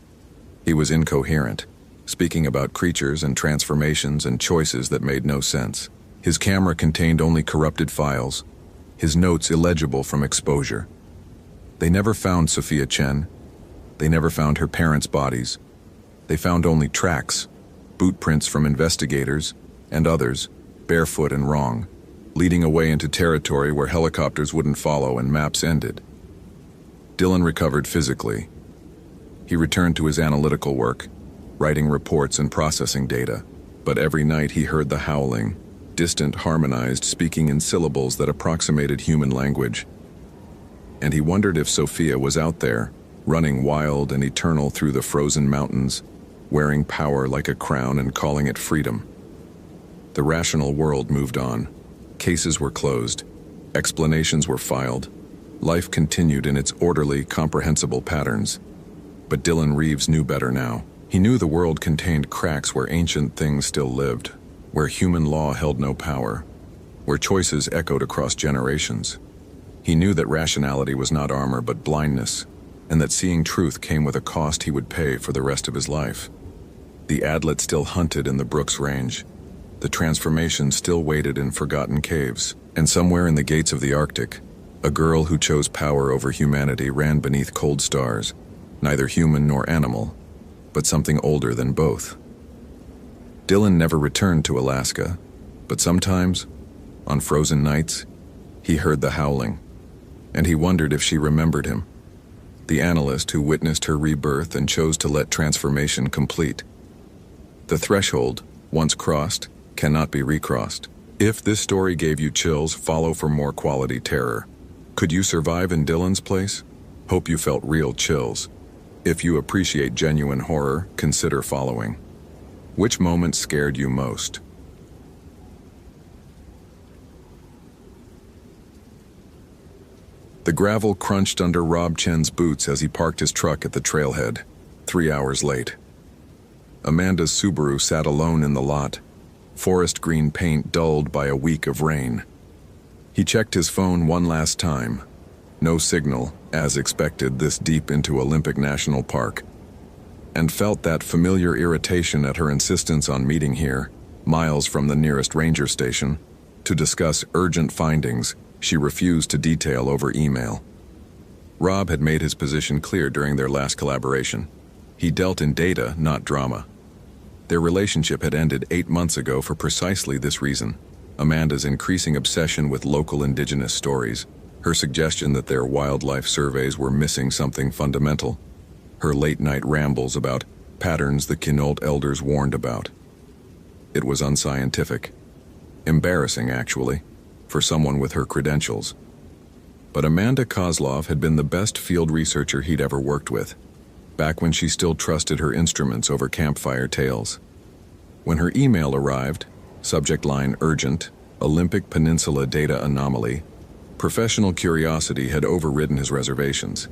He was incoherent, speaking about creatures and transformations and choices that made no sense. His camera contained only corrupted files, his notes illegible from exposure. They never found Sophia Chen. They never found her parents' bodies. They found only tracks, boot prints from investigators, and others, barefoot and wrong, leading away into territory where helicopters wouldn't follow and maps ended. Dylan recovered physically. He returned to his analytical work, writing reports and processing data, but every night he heard the howling, distant, harmonized, speaking in syllables that approximated human language. And he wondered if Sophia was out there, running wild and eternal through the frozen mountains, wearing power like a crown and calling it freedom. The rational world moved on. Cases were closed. Explanations were filed. Life continued in its orderly, comprehensible patterns. But Dylan Reeves knew better now. He knew the world contained cracks where ancient things still lived, where human law held no power, where choices echoed across generations. He knew that rationality was not armor but blindness, and that seeing truth came with a cost he would pay for the rest of his life. The adlet still hunted in the Brooks Range. The transformation still waited in forgotten caves, and somewhere in the gates of the Arctic, a girl who chose power over humanity ran beneath cold stars, neither human nor animal, but something older than both. Dylan never returned to Alaska, but sometimes, on frozen nights, he heard the howling, and he wondered if she remembered him, the analyst who witnessed her rebirth and chose to let transformation complete. The threshold, once crossed, cannot be recrossed. If this story gave you chills, follow for more quality terror. Could you survive in Dylan's place? Hope you felt real chills. If you appreciate genuine horror, consider following. Which moment scared you most? The gravel crunched under Rob Chen's boots as he parked his truck at the trailhead, 3 hours late. Amanda's Subaru sat alone in the lot, forest green paint dulled by a week of rain. He checked his phone one last time. No signal, as expected this deep into Olympic National Park, and felt that familiar irritation at her insistence on meeting here, miles from the nearest ranger station. To discuss urgent findings, she refused to detail over email. Rob had made his position clear during their last collaboration. He dealt in data, not drama. Their relationship had ended 8 months ago for precisely this reason. Amanda's increasing obsession with local indigenous stories, her suggestion that their wildlife surveys were missing something fundamental, her late-night rambles about patterns the Quinault elders warned about. It was unscientific. Embarrassing, actually, for someone with her credentials. But Amanda Kozlov had been the best field researcher he'd ever worked with, back when she still trusted her instruments over campfire tales. When her email arrived, subject line urgent, Olympic Peninsula data anomaly, professional curiosity had overridden his reservations.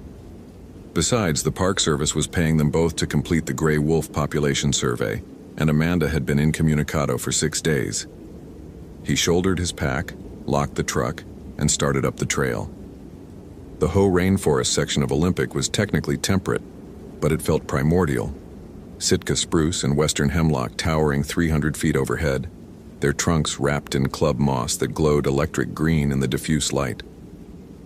Besides, the Park Service was paying them both to complete the gray wolf population survey, and Amanda had been incommunicado for 6 days. He shouldered his pack, locked the truck, and started up the trail. The Hoh Rainforest section of Olympic was technically temperate, but it felt primordial. Sitka spruce and western hemlock towering 300 feet overhead, their trunks wrapped in club moss that glowed electric green in the diffuse light.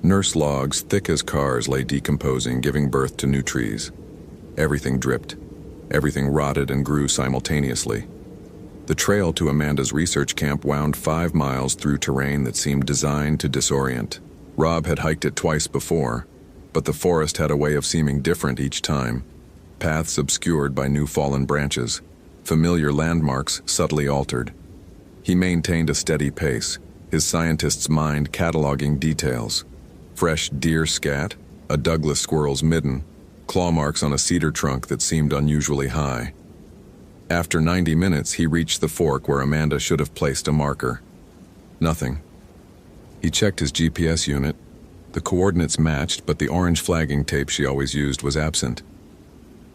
Nurse logs thick as cars lay decomposing, giving birth to new trees. Everything dripped. Everything rotted and grew simultaneously. The trail to Amanda's research camp wound 5 miles through terrain that seemed designed to disorient. Rob had hiked it twice before, but the forest had a way of seeming different each time. Paths obscured by new fallen branches, familiar landmarks subtly altered. He maintained a steady pace, his scientist's mind cataloging details. Fresh deer scat, a Douglas squirrel's midden, claw marks on a cedar trunk that seemed unusually high. After 90 minutes, he reached the fork where Amanda should have placed a marker. Nothing. He checked his GPS unit. The coordinates matched, but the orange flagging tape she always used was absent.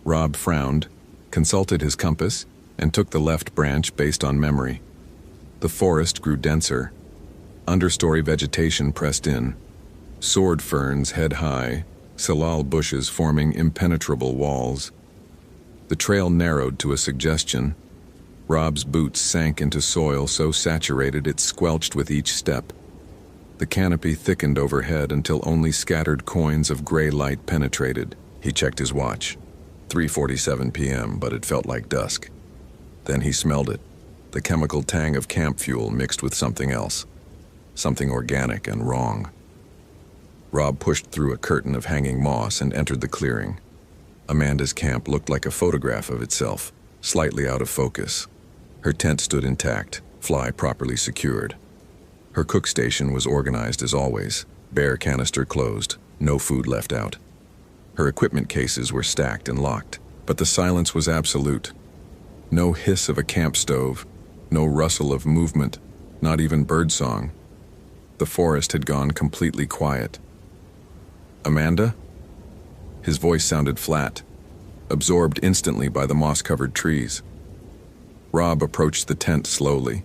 Rob frowned, consulted his compass, and took the left branch based on memory. The forest grew denser. Understory vegetation pressed in. Sword ferns head high, salal bushes forming impenetrable walls. The trail narrowed to a suggestion. Rob's boots sank into soil so saturated it squelched with each step. The canopy thickened overhead until only scattered coins of gray light penetrated. He checked his watch. 3:47 p.m., but it felt like dusk. Then he smelled it, the chemical tang of camp fuel mixed with something else. Something organic and wrong. Rob pushed through a curtain of hanging moss and entered the clearing. Amanda's camp looked like a photograph of itself, slightly out of focus. Her tent stood intact, fly properly secured. Her cook station was organized as always, bare canister closed, no food left out. Her equipment cases were stacked and locked, but the silence was absolute. No hiss of a camp stove, no rustle of movement, not even birdsong. The forest had gone completely quiet. Amanda? His voice sounded flat, absorbed instantly by the moss-covered trees. Rob approached the tent slowly,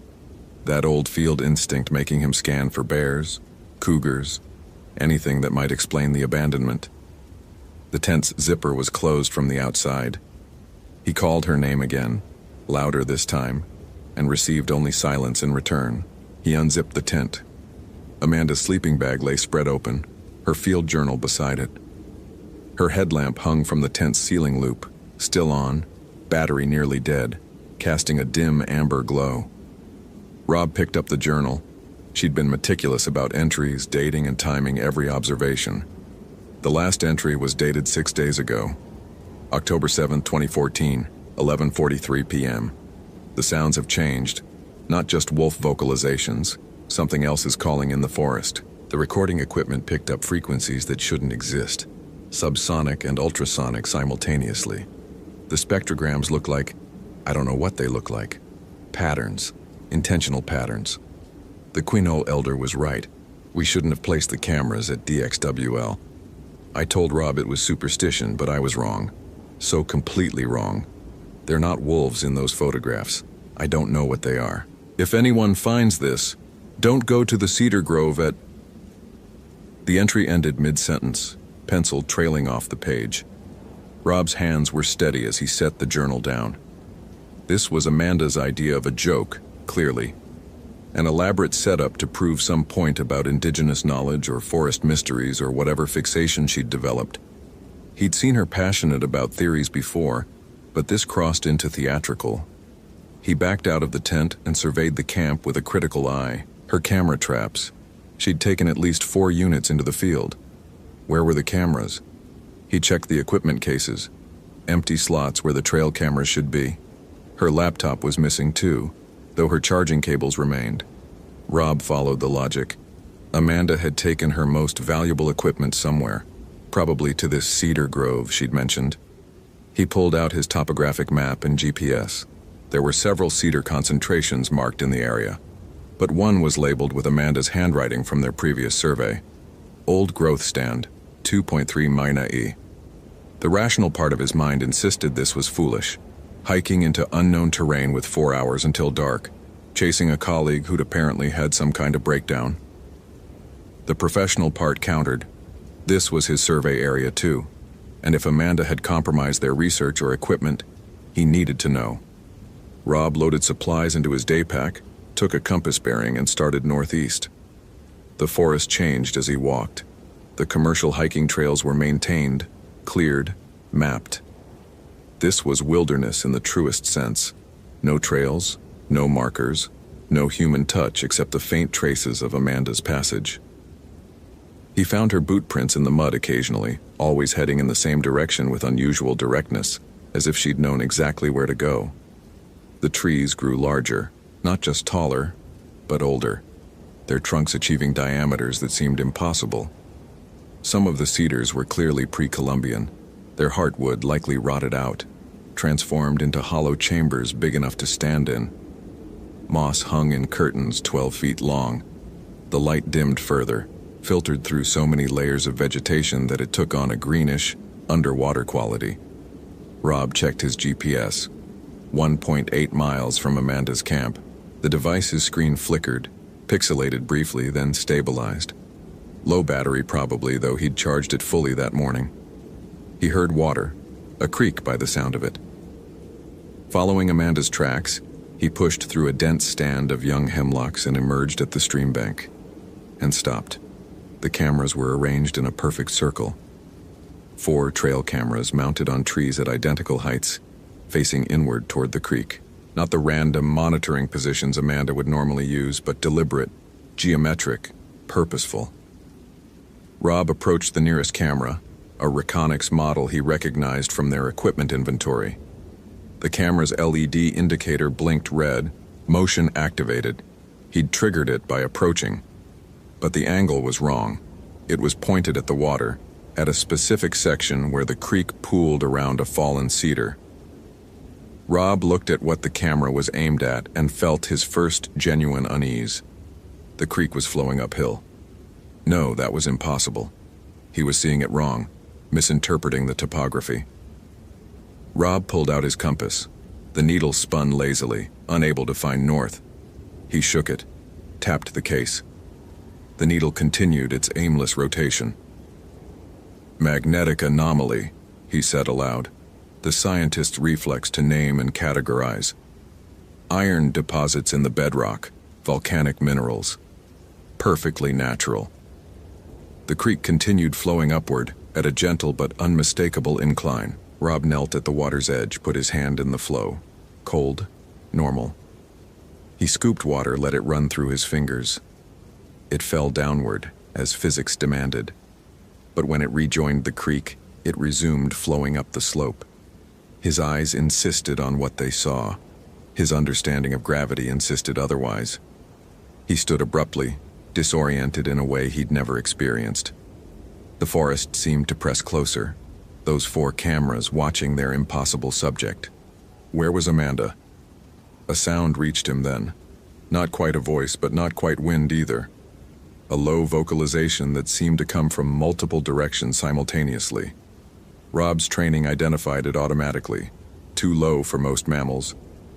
that old field instinct making him scan for bears, cougars, anything that might explain the abandonment. The tent's zipper was closed from the outside. He called her name again, louder this time, and received only silence in return. He unzipped the tent. Amanda's sleeping bag lay spread open, her field journal beside it. Her headlamp hung from the tent's ceiling loop, still on, battery nearly dead, casting a dim amber glow. Rob picked up the journal. She'd been meticulous about entries, dating, and timing every observation. The last entry was dated 6 days ago, October 7, 2014, 11:43 p.m. The sounds have changed, not just wolf vocalizations. Something else is calling in the forest. The recording equipment picked up frequencies that shouldn't exist, subsonic and ultrasonic simultaneously. The spectrograms look like, I don't know what they look like. Patterns, intentional patterns. The Quinault elder was right. We shouldn't have placed the cameras at DXWL. I told Rob it was superstition, but I was wrong. So completely wrong. They're not wolves in those photographs. I don't know what they are. If anyone finds this, don't go to the cedar grove at... The entry ended mid-sentence, pencil trailing off the page. Rob's hands were steady as he set the journal down. This was Amanda's idea of a joke, clearly. An elaborate setup to prove some point about indigenous knowledge or forest mysteries or whatever fixation she'd developed. He'd seen her passionate about theories before, but this crossed into theatrical. He backed out of the tent and surveyed the camp with a critical eye. Her camera traps. She'd taken at least 4 units into the field. Where were the cameras? He checked the equipment cases. Empty slots where the trail cameras should be. Her laptop was missing too, though her charging cables remained. Rob followed the logic. Amanda had taken her most valuable equipment somewhere, probably to this cedar grove she'd mentioned. He pulled out his topographic map and GPS. There were several cedar concentrations marked in the area, but one was labeled with Amanda's handwriting from their previous survey. Old growth stand, 2.3 Mina E. The rational part of his mind insisted this was foolish. Hiking into unknown terrain with 4 hours until dark, chasing a colleague who'd apparently had some kind of breakdown. The professional part countered. This was his survey area too, and if Amanda had compromised their research or equipment, he needed to know. Rob loaded supplies into his day pack, took a compass bearing and started northeast. The forest changed as he walked. The commercial hiking trails were maintained, cleared, mapped. This was wilderness in the truest sense. No trails, no markers, no human touch except the faint traces of Amanda's passage. He found her boot prints in the mud occasionally, always heading in the same direction with unusual directness, as if she'd known exactly where to go. The trees grew larger, not just taller, but older, their trunks achieving diameters that seemed impossible. Some of the cedars were clearly pre-Columbian, their heartwood likely rotted out, transformed into hollow chambers big enough to stand in. Moss hung in curtains 12 feet long. The light dimmed further, filtered through so many layers of vegetation that it took on a greenish, underwater quality. Rob checked his GPS. 1.8 miles from Amanda's camp. The device's screen flickered, pixelated briefly, then stabilized. Low battery probably, though he'd charged it fully that morning. He heard water, a creek by the sound of it. Following Amanda's tracks, he pushed through a dense stand of young hemlocks and emerged at the stream bank. And stopped. The cameras were arranged in a perfect circle. 4 trail cameras mounted on trees at identical heights, facing inward toward the creek. Not the random monitoring positions Amanda would normally use, but deliberate, geometric, purposeful. Rob approached the nearest camera, a Reconyx model he recognized from their equipment inventory. The camera's LED indicator blinked red, motion activated. He'd triggered it by approaching. But the angle was wrong. It was pointed at the water, at a specific section where the creek pooled around a fallen cedar. Rob looked at what the camera was aimed at and felt his first genuine unease. The creek was flowing uphill. No, that was impossible. He was seeing it wrong, misinterpreting the topography. Rob pulled out his compass. The needle spun lazily, unable to find north. He shook it, tapped the case. The needle continued its aimless rotation. Magnetic anomaly, he said aloud, the scientist's reflex to name and categorize. Iron deposits in the bedrock, volcanic minerals. Perfectly natural. The creek continued flowing upward at a gentle but unmistakable incline. Rob knelt at the water's edge, put his hand in the flow. Cold, normal. He scooped water, let it run through his fingers. It fell downward, as physics demanded. But when it rejoined the creek, it resumed flowing up the slope. His eyes insisted on what they saw. His understanding of gravity insisted otherwise. He stood abruptly, disoriented in a way he'd never experienced. The forest seemed to press closer, those 4 cameras watching their impossible subject. Where was Amanda? A sound reached him then. Not quite a voice, but not quite wind either. A low vocalization that seemed to come from multiple directions simultaneously. Rob's training identified it automatically. Too low for most mammals.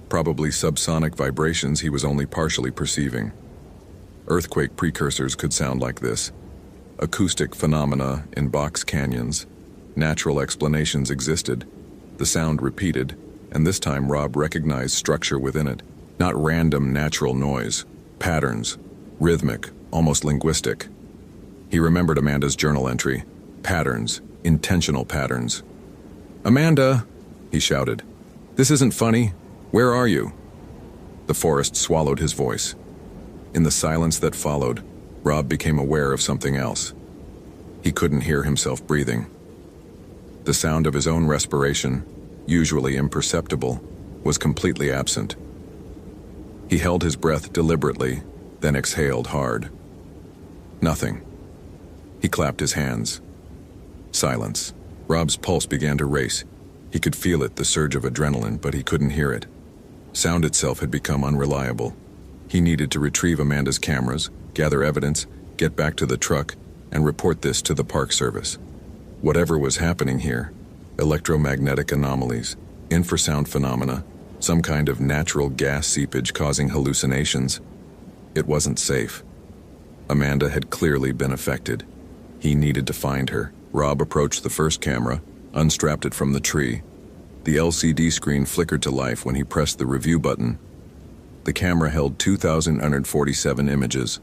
Probably subsonic vibrations he was only partially perceiving. Earthquake precursors could sound like this. Acoustic phenomena in box canyons. Natural explanations existed. The sound repeated, and this time Rob recognized structure within it. Not random natural noise. Patterns, rhythmic, almost linguistic. He remembered Amanda's journal entry. Patterns, intentional patterns. "Amanda!" he shouted. "This isn't funny. Where are you?" The forest swallowed his voice. In the silence that followed, Rob became aware of something else. He couldn't hear himself breathing. The sound of his own respiration, usually imperceptible, was completely absent. He held his breath deliberately, then exhaled hard. Nothing. He clapped his hands. Silence. Rob's pulse began to race. He could feel it, the surge of adrenaline, but he couldn't hear it. Sound itself had become unreliable. He needed to retrieve Amanda's cameras, gather evidence, get back to the truck, and report this to the Park Service. Whatever was happening here, electromagnetic anomalies, infrasound phenomena, some kind of natural gas seepage causing hallucinations, it wasn't safe. Amanda had clearly been affected. He needed to find her. Rob approached the first camera, unstrapped it from the tree. The LCD screen flickered to life when he pressed the review button. The camera held 2,147 images.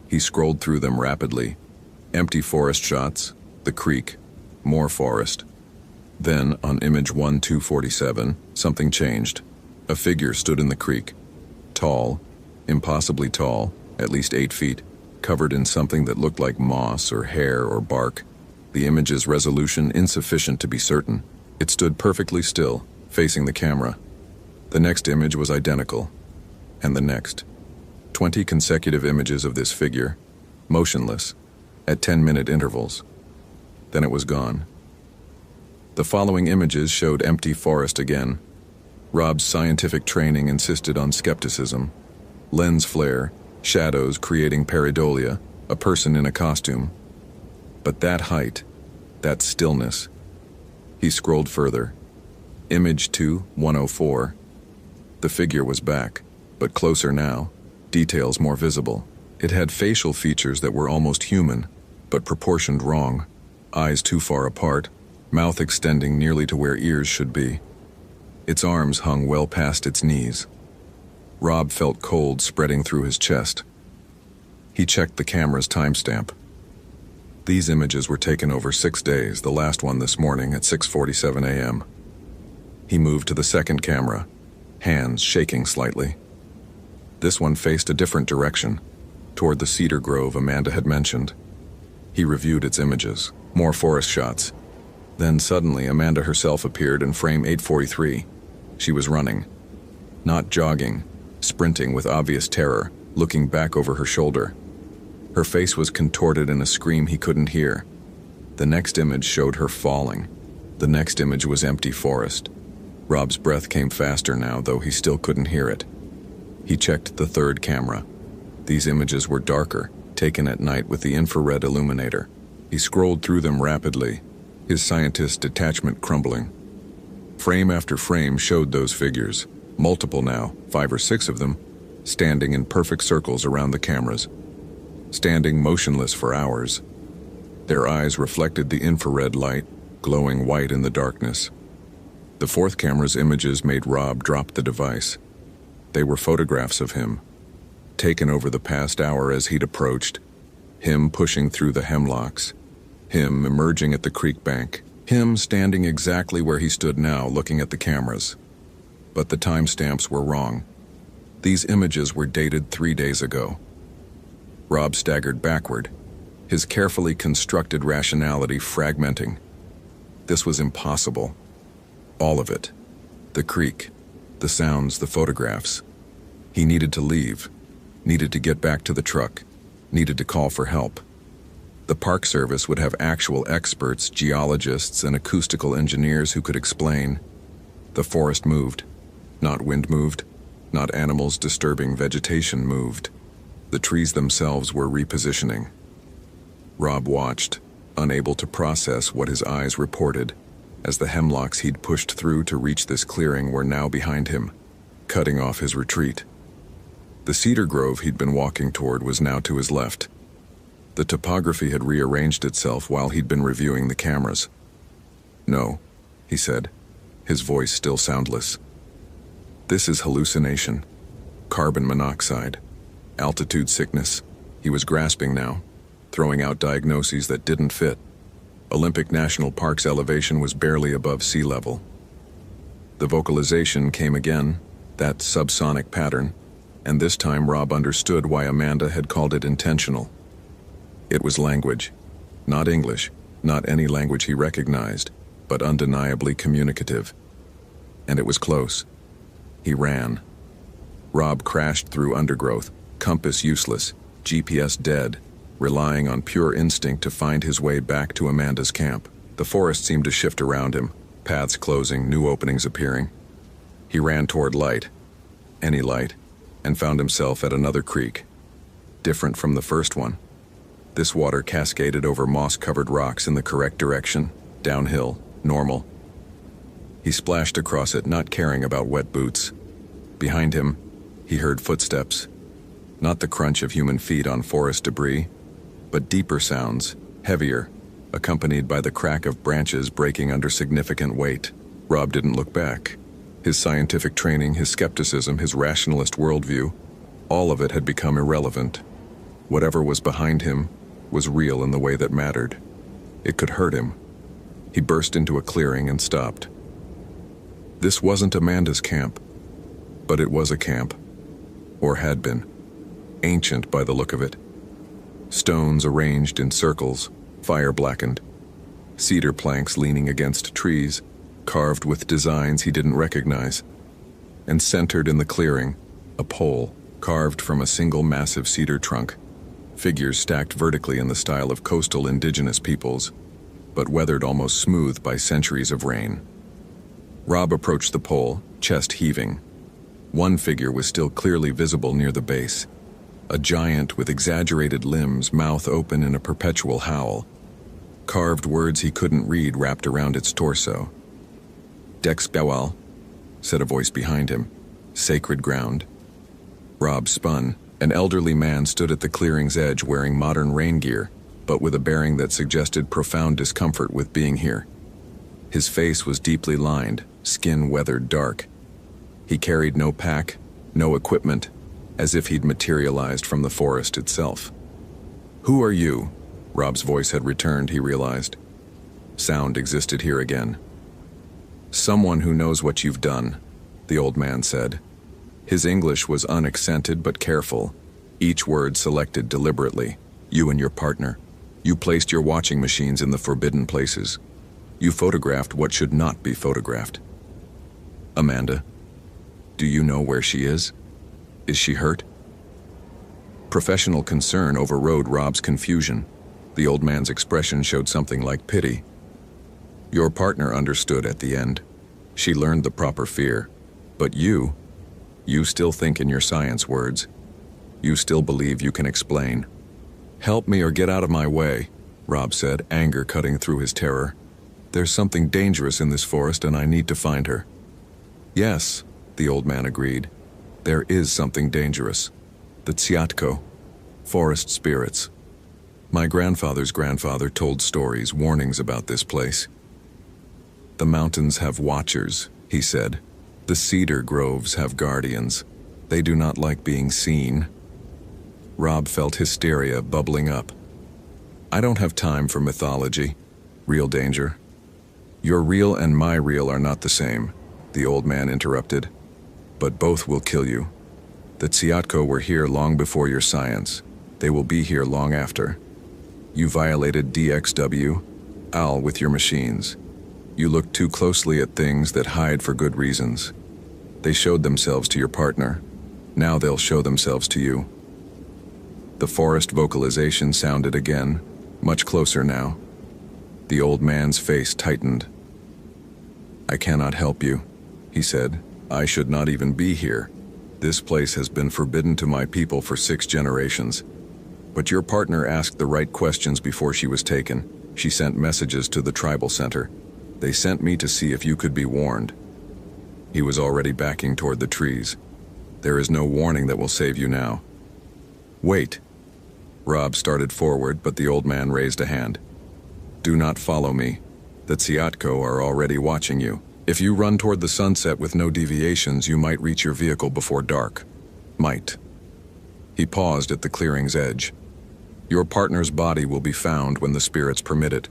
He scrolled through them rapidly. Empty forest shots, the creek, more forest. Then, on image 1247, something changed. A figure stood in the creek. Tall, impossibly tall, at least 8 feet, covered in something that looked like moss or hair or bark. The image's resolution insufficient to be certain. It stood perfectly still, facing the camera. The next image was identical. And the next. 20 consecutive images of this figure, motionless, at 10-minute intervals. Then it was gone. The following images showed empty forest again. Rob's scientific training insisted on skepticism. Lens flare, shadows creating pareidolia, a person in a costume. But that height, that stillness. He scrolled further. Image 2104. The figure was back, but closer now, details more visible. It had facial features that were almost human, but proportioned wrong. Eyes too far apart, mouth extending nearly to where ears should be. Its arms hung well past its knees. Rob felt cold spreading through his chest. He checked the camera's timestamp. These images were taken over 6 days, the last one this morning at 6:47 a.m. He moved to the second camera, hands shaking slightly. This one faced a different direction, toward the cedar grove Amanda had mentioned. He reviewed its images, more forest shots. Then suddenly Amanda herself appeared in frame 843. She was running. Not jogging, sprinting with obvious terror, looking back over her shoulder. Her face was contorted in a scream he couldn't hear. The next image showed her falling. The next image was empty forest. Rob's breath came faster now, though he still couldn't hear it. He checked the third camera. These images were darker, taken at night with the infrared illuminator. He scrolled through them rapidly, his scientist detachment crumbling. Frame after frame showed those figures, multiple now, 5 or 6 of them, standing in perfect circles around the cameras, standing motionless for hours. Their eyes reflected the infrared light, glowing white in the darkness. The fourth camera's images made Rob drop the device. They were photographs of him, taken over the past hour as he'd approached. Him pushing through the hemlocks. Him emerging at the creek bank. Him standing exactly where he stood now, looking at the cameras. But the timestamps were wrong. These images were dated 3 days ago. Rob staggered backward, his carefully constructed rationality fragmenting. This was impossible. All of it. The creek, the sounds, the photographs. He needed to leave, needed to get back to the truck, needed to call for help. The Park Service would have actual experts, geologists, and acoustical engineers who could explain. The forest moved. Not wind moved. Not animals disturbing vegetation moved. The trees themselves were repositioning. Rob watched, unable to process what his eyes reported, as the hemlocks he'd pushed through to reach this clearing were now behind him, cutting off his retreat. The cedar grove he'd been walking toward was now to his left. The topography had rearranged itself while he'd been reviewing the cameras. "No," he said, his voice still soundless. "This is hallucination. Carbon monoxide. Altitude sickness. He was grasping now, throwing out diagnoses that didn't fit. Olympic National Park's elevation was barely above sea level. The vocalization came again, that subsonic pattern, and this time Rob understood why Amanda had called it intentional. It was language. Not English, not any language he recognized, but undeniably communicative. And it was close. He ran. Rob crashed through undergrowth, compass useless, GPS dead, relying on pure instinct to find his way back to Amanda's camp. The forest seemed to shift around him, paths closing, new openings appearing. He ran toward light, any light, and found himself at another creek, different from the first one. This water cascaded over moss-covered rocks in the correct direction, downhill, normal. He splashed across it, not caring about wet boots. Behind him, he heard footsteps. Not the crunch of human feet on forest debris, but deeper sounds, heavier, accompanied by the crack of branches breaking under significant weight. Rob didn't look back. His scientific training, his skepticism, his rationalist worldview, all of it had become irrelevant. Whatever was behind him was real in the way that mattered. It could hurt him. He burst into a clearing and stopped. This wasn't Amanda's camp, but it was a camp, or had been, ancient by the look of it. Stones arranged in circles, fire blackened. Cedar planks leaning against trees, carved with designs he didn't recognize. And centered in the clearing, a pole carved from a single massive cedar trunk. Figures stacked vertically in the style of coastal indigenous peoples, but weathered almost smooth by centuries of rain. Rob approached the pole, chest heaving. One figure was still clearly visible near the base. A giant with exaggerated limbs, mouth open in a perpetual howl. Carved words he couldn't read wrapped around its torso. Dex Bewal, said a voice behind him. Sacred ground. Rob spun. An elderly man stood at the clearing's edge wearing modern rain gear, but with a bearing that suggested profound discomfort with being here. His face was deeply lined, skin weathered dark. He carried no pack, no equipment, as if he'd materialized from the forest itself. "Who are you?" Rob's voice had returned, he realized. Sound existed here again. "Someone who knows what you've done," the old man said. His English was unaccented but careful, each word selected deliberately. "You and your partner. You placed your watching machines in the forbidden places. You photographed what should not be photographed. Amanda, do you know where she is? Is she hurt?" Professional concern overrode Rob's confusion. The old man's expression showed something like pity. "Your partner understood at the end. She learned the proper fear. But you still think in your science words. You still believe you can explain." "Help me or get out of my way," Rob said, anger cutting through his terror. "There's something dangerous in this forest and I need to find her." "Yes," the old man agreed. "There is something dangerous. The Tsiatko, forest spirits. My grandfather's grandfather told stories, warnings about this place. The mountains have watchers," he said. "The cedar groves have guardians. They do not like being seen." Rob felt hysteria bubbling up. "I don't have time for mythology. Real danger." "Your real and my real are not the same," the old man interrupted. "But both will kill you. The Tsiatko were here long before your science. They will be here long after. You violated DXW, AL with your machines. You looked too closely at things that hide for good reasons. They showed themselves to your partner. Now they'll show themselves to you." The forest vocalization sounded again, much closer now. The old man's face tightened. "I cannot help you," he said. "I should not even be here. This place has been forbidden to my people for 6 generations. But your partner asked the right questions before she was taken. She sent messages to the tribal center. They sent me to see if you could be warned." He was already backing toward the trees. "There is no warning that will save you now." "Wait." Rob started forward, but the old man raised a hand. "Do not follow me. The Tsiatko are already watching you. If you run toward the sunset with no deviations, you might reach your vehicle before dark. Might." He paused at the clearing's edge. Your partner's body will be found when the spirits permit it.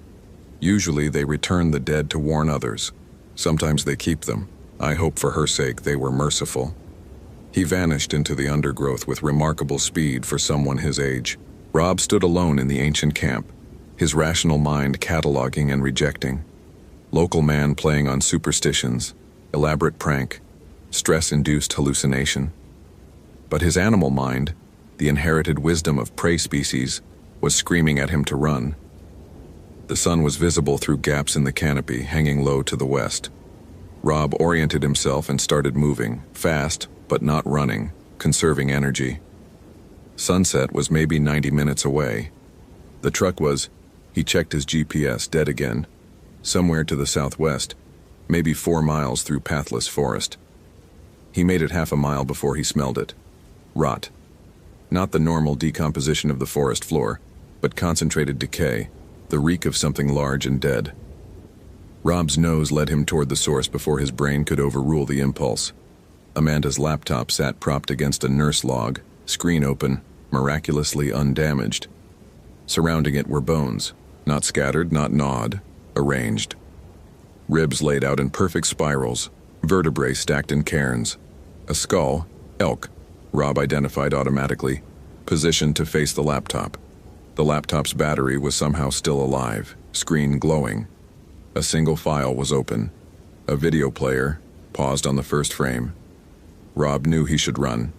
Usually they return the dead to warn others. Sometimes they keep them. I hope for her sake they were merciful. He vanished into the undergrowth with remarkable speed for someone his age. Rob stood alone in the ancient camp, his rational mind cataloging and rejecting. Local man playing on superstitions, elaborate prank, stress-induced hallucination. But his animal mind, the inherited wisdom of prey species, was screaming at him to run. The sun was visible through gaps in the canopy, hanging low to the west. Rob oriented himself and started moving, fast, but not running, conserving energy. Sunset was maybe 90 minutes away. The truck was, he checked his GPS, dead again, somewhere to the southwest, maybe 4 miles through pathless forest. He made it half a mile before he smelled it. Rot. Not the normal decomposition of the forest floor, but concentrated decay, the reek of something large and dead. Rob's nose led him toward the source before his brain could overrule the impulse. Amanda's laptop sat propped against a nurse log, screen open, miraculously undamaged. Surrounding it were bones, not scattered, not gnawed, arranged. Ribs laid out in perfect spirals, vertebrae stacked in cairns. A skull, elk, Rob identified automatically, positioned to face the laptop. The laptop's battery was somehow still alive, screen glowing. A single file was open. A video player, paused on the first frame. Rob knew he should run,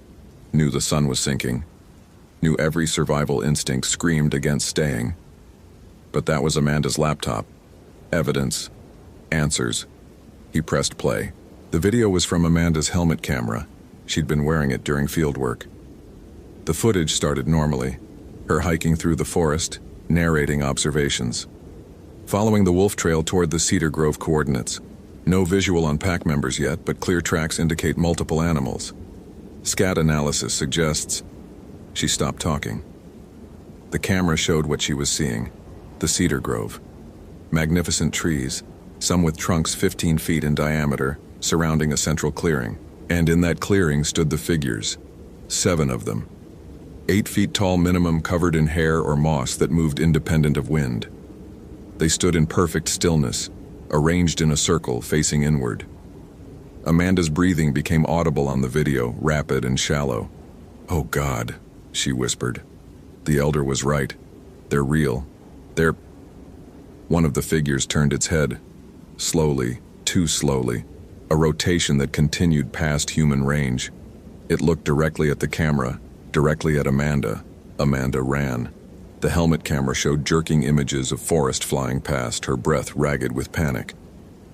knew the sun was sinking, knew every survival instinct screamed against staying. But that was Amanda's laptop. Evidence. Answers. He pressed play. The video was from Amanda's helmet camera. She'd been wearing it during field work. The footage started normally, her hiking through the forest, narrating observations. Following the wolf trail toward the Cedar Grove coordinates. No visual on pack members yet, but clear tracks indicate multiple animals. Scat analysis suggests... She stopped talking. The camera showed what she was seeing. The Cedar Grove. Magnificent trees, some with trunks 15 feet in diameter, surrounding a central clearing. And in that clearing stood the figures. 7 of them. 8 feet tall minimum, covered in hair or moss that moved independent of wind. They stood in perfect stillness, arranged in a circle facing inward. Amanda's breathing became audible on the video, rapid and shallow. "Oh God," she whispered. The elder was right. They're real. They're... One of the figures turned its head. Slowly, too slowly. A rotation that continued past human range. It looked directly at the camera, directly at Amanda. Amanda ran. The helmet camera showed jerking images of forest flying past, her breath ragged with panic.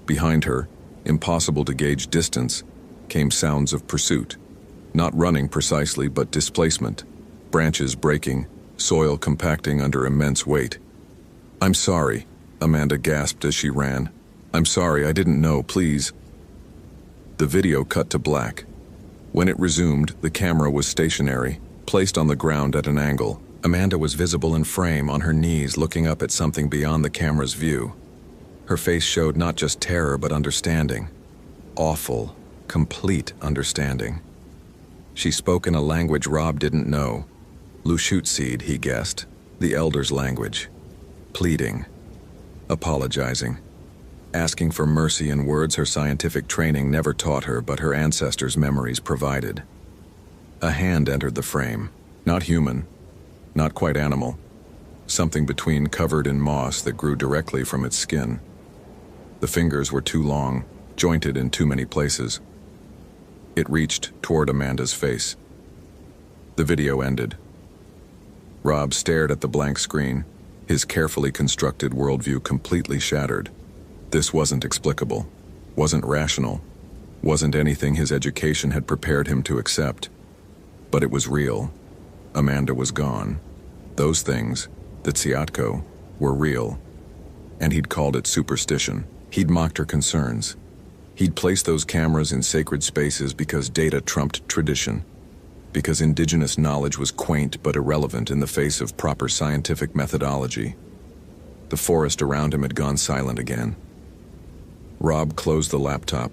Behind her, impossible to gauge distance, came sounds of pursuit. Not running precisely, but displacement. Branches breaking, soil compacting under immense weight. "I'm sorry," Amanda gasped as she ran. "I'm sorry, I didn't know, please." The video cut to black. When it resumed, the camera was stationary, placed on the ground at an angle. Amanda was visible in frame, on her knees, looking up at something beyond the camera's view. Her face showed not just terror, but understanding. Awful, complete understanding. She spoke in a language Rob didn't know. Lushutseed, he guessed, the elder's language. Pleading. Apologizing. Asking for mercy in words her scientific training never taught her, but her ancestors' memories provided. A hand entered the frame. Not human. Not quite animal. Something between, covered in moss that grew directly from its skin. The fingers were too long, jointed in too many places. It reached toward Amanda's face. The video ended. Rob stared at the blank screen, his carefully constructed worldview completely shattered. This wasn't explicable, wasn't rational, wasn't anything his education had prepared him to accept. But it was real. Amanda was gone. Those things, the Tsiatko, were real. And he'd called it superstition. He'd mocked her concerns. He'd placed those cameras in sacred spaces because data trumped tradition. Because indigenous knowledge was quaint but irrelevant in the face of proper scientific methodology. The forest around him had gone silent again. Rob closed the laptop,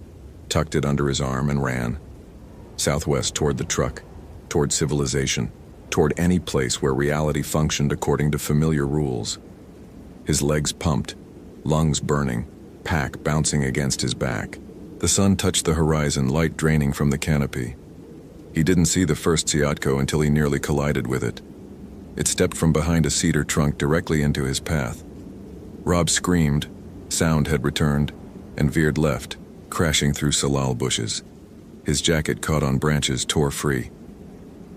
tucked it under his arm, and ran. Southwest toward the truck, toward civilization, toward any place where reality functioned according to familiar rules. His legs pumped, lungs burning, pack bouncing against his back. The sun touched the horizon, light draining from the canopy. He didn't see the first Tsiatko until he nearly collided with it. It stepped from behind a cedar trunk directly into his path. Rob screamed, sound had returned, and veered left, crashing through salal bushes. His jacket caught on branches, tore free.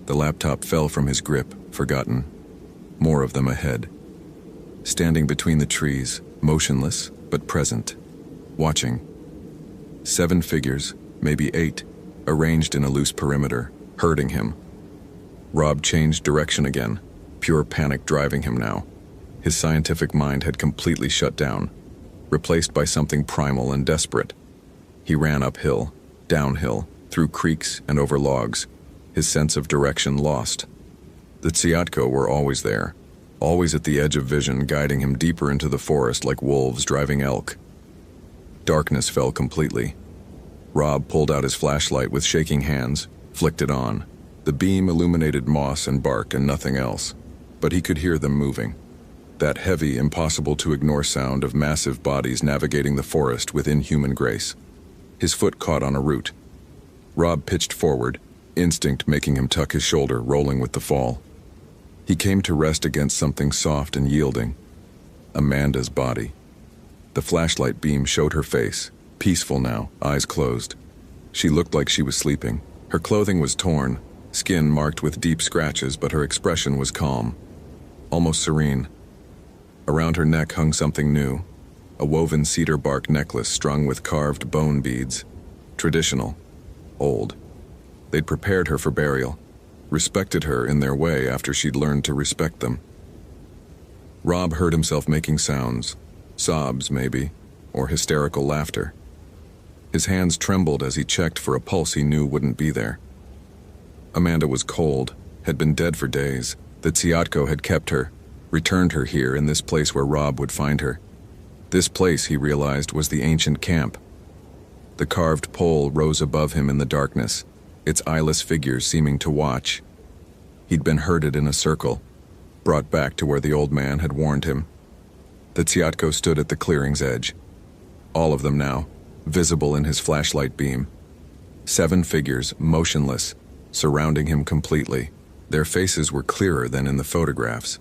The laptop fell from his grip, forgotten. More of them ahead. Standing between the trees, motionless but present, watching. 7 figures, maybe 8, arranged in a loose perimeter, herding him. Rob changed direction again, pure panic driving him now. His scientific mind had completely shut down, replaced by something primal and desperate. He ran uphill, downhill, through creeks and over logs, his sense of direction lost. The Tsiatko were always there, always at the edge of vision, guiding him deeper into the forest like wolves driving elk. Darkness fell completely. Rob pulled out his flashlight with shaking hands, flicked it on. The beam illuminated moss and bark and nothing else, but he could hear them moving. That heavy, impossible-to-ignore sound of massive bodies navigating the forest with inhuman grace. His foot caught on a root. Rob pitched forward, instinct making him tuck his shoulder, rolling with the fall. He came to rest against something soft and yielding. Amanda's body. The flashlight beam showed her face, peaceful now, eyes closed. She looked like she was sleeping. Her clothing was torn, skin marked with deep scratches, but her expression was calm, almost serene. Around her neck hung something new, a woven cedar bark necklace strung with carved bone beads. Traditional, old. They'd prepared her for burial, respected her in their way after she'd learned to respect them. Rob heard himself making sounds, sobs maybe, or hysterical laughter. His hands trembled as he checked for a pulse he knew wouldn't be there. Amanda was cold, had been dead for days. The Tsiatko had kept her, returned her here in this place where Rob would find her. This place, he realized, was the ancient camp. The carved pole rose above him in the darkness, its eyeless figures seeming to watch. He'd been herded in a circle, brought back to where the old man had warned him. The Tsiatko stood at the clearing's edge. All of them now, visible in his flashlight beam. 7 figures, motionless, surrounding him completely. Their faces were clearer than in the photographs.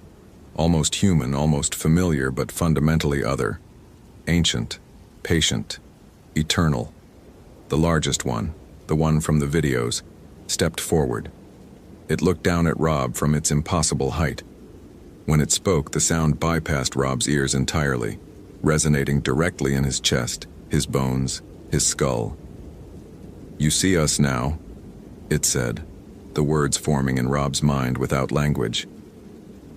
Almost human, almost familiar, but fundamentally other. Ancient, patient, eternal. The largest one, the one from the videos, stepped forward. It looked down at Rob from its impossible height. When it spoke, the sound bypassed Rob's ears entirely, resonating directly in his chest, his bones, his skull. "You see us now," it said, the words forming in Rob's mind without language.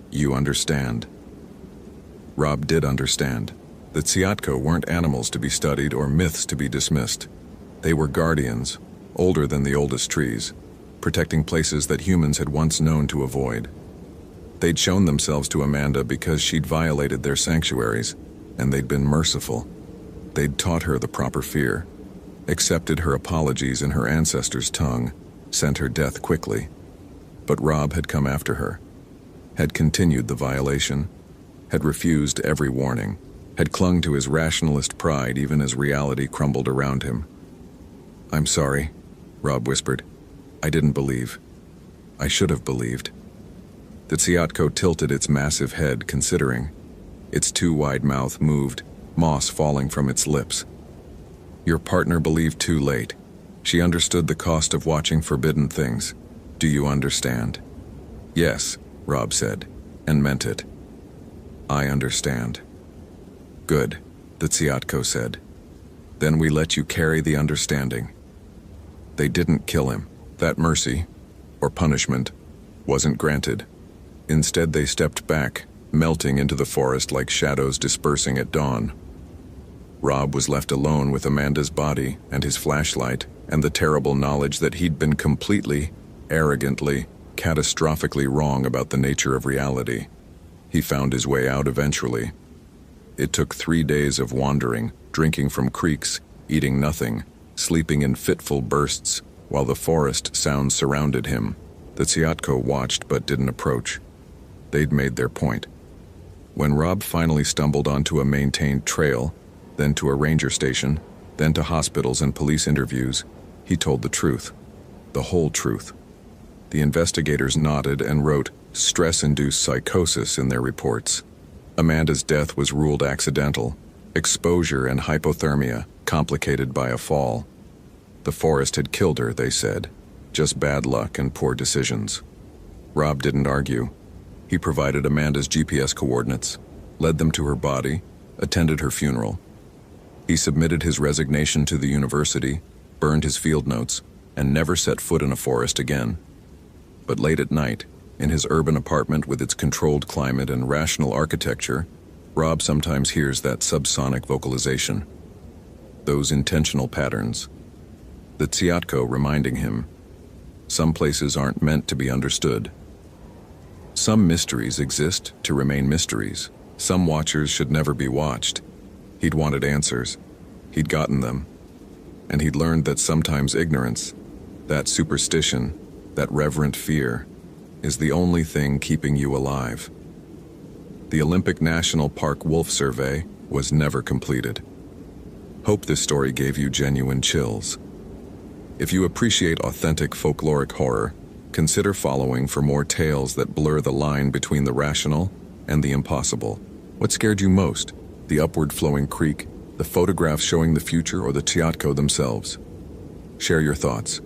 "You understand." Rob did understand. The Tsiatko weren't animals to be studied or myths to be dismissed. They were guardians, older than the oldest trees, protecting places that humans had once known to avoid. They'd shown themselves to Amanda because she'd violated their sanctuaries, and they'd been merciful. They'd taught her the proper fear, accepted her apologies in her ancestors' tongue, sent her death quickly. But Rob had come after her, had continued the violation, had refused every warning, had clung to his rationalist pride even as reality crumbled around him. "I'm sorry," Rob whispered. "I didn't believe. I should have believed." The Tsiatko tilted its massive head, considering. Its too wide mouth moved, moss falling from its lips. "Your partner believed too late. She understood the cost of watching forbidden things. Do you understand?" "Yes," Rob said, and meant it. "I understand." "Good," the Tsiatko said. "Then we let you carry the understanding." They didn't kill him. That mercy, or punishment, wasn't granted. Instead, they stepped back, melting into the forest like shadows dispersing at dawn. Rob was left alone with Amanda's body and his flashlight and the terrible knowledge that he'd been completely, arrogantly, catastrophically wrong about the nature of reality. He found his way out eventually. It took 3 days of wandering, drinking from creeks, eating nothing, sleeping in fitful bursts while the forest sounds surrounded him. The Tsiatko watched but didn't approach. They'd made their point. When Rob finally stumbled onto a maintained trail, then to a ranger station, then to hospitals and police interviews, he told the truth. The whole truth. The investigators nodded and wrote stress-induced psychosis in their reports. Amanda's death was ruled accidental, exposure and hypothermia, complicated by a fall. The forest had killed her, they said. Just bad luck and poor decisions. Rob didn't argue. He provided Amanda's GPS coordinates, led them to her body, attended her funeral. He submitted his resignation to the university, burned his field notes, and never set foot in a forest again. But late at night, in his urban apartment with its controlled climate and rational architecture, Rob sometimes hears that subsonic vocalization. Those intentional patterns. The Tsiatko reminding him, some places aren't meant to be understood. Some mysteries exist to remain mysteries. Some watchers should never be watched. He'd wanted answers. He'd gotten them. And he'd learned that sometimes ignorance, that superstition, that reverent fear, is the only thing keeping you alive. The Olympic National Park Wolf Survey was never completed. Hope this story gave you genuine chills. If you appreciate authentic folkloric horror, consider following for more tales that blur the line between the rational and the impossible. What scared you most? The upward flowing creek, the photographs showing the future, or the Tsiatko themselves? Share your thoughts.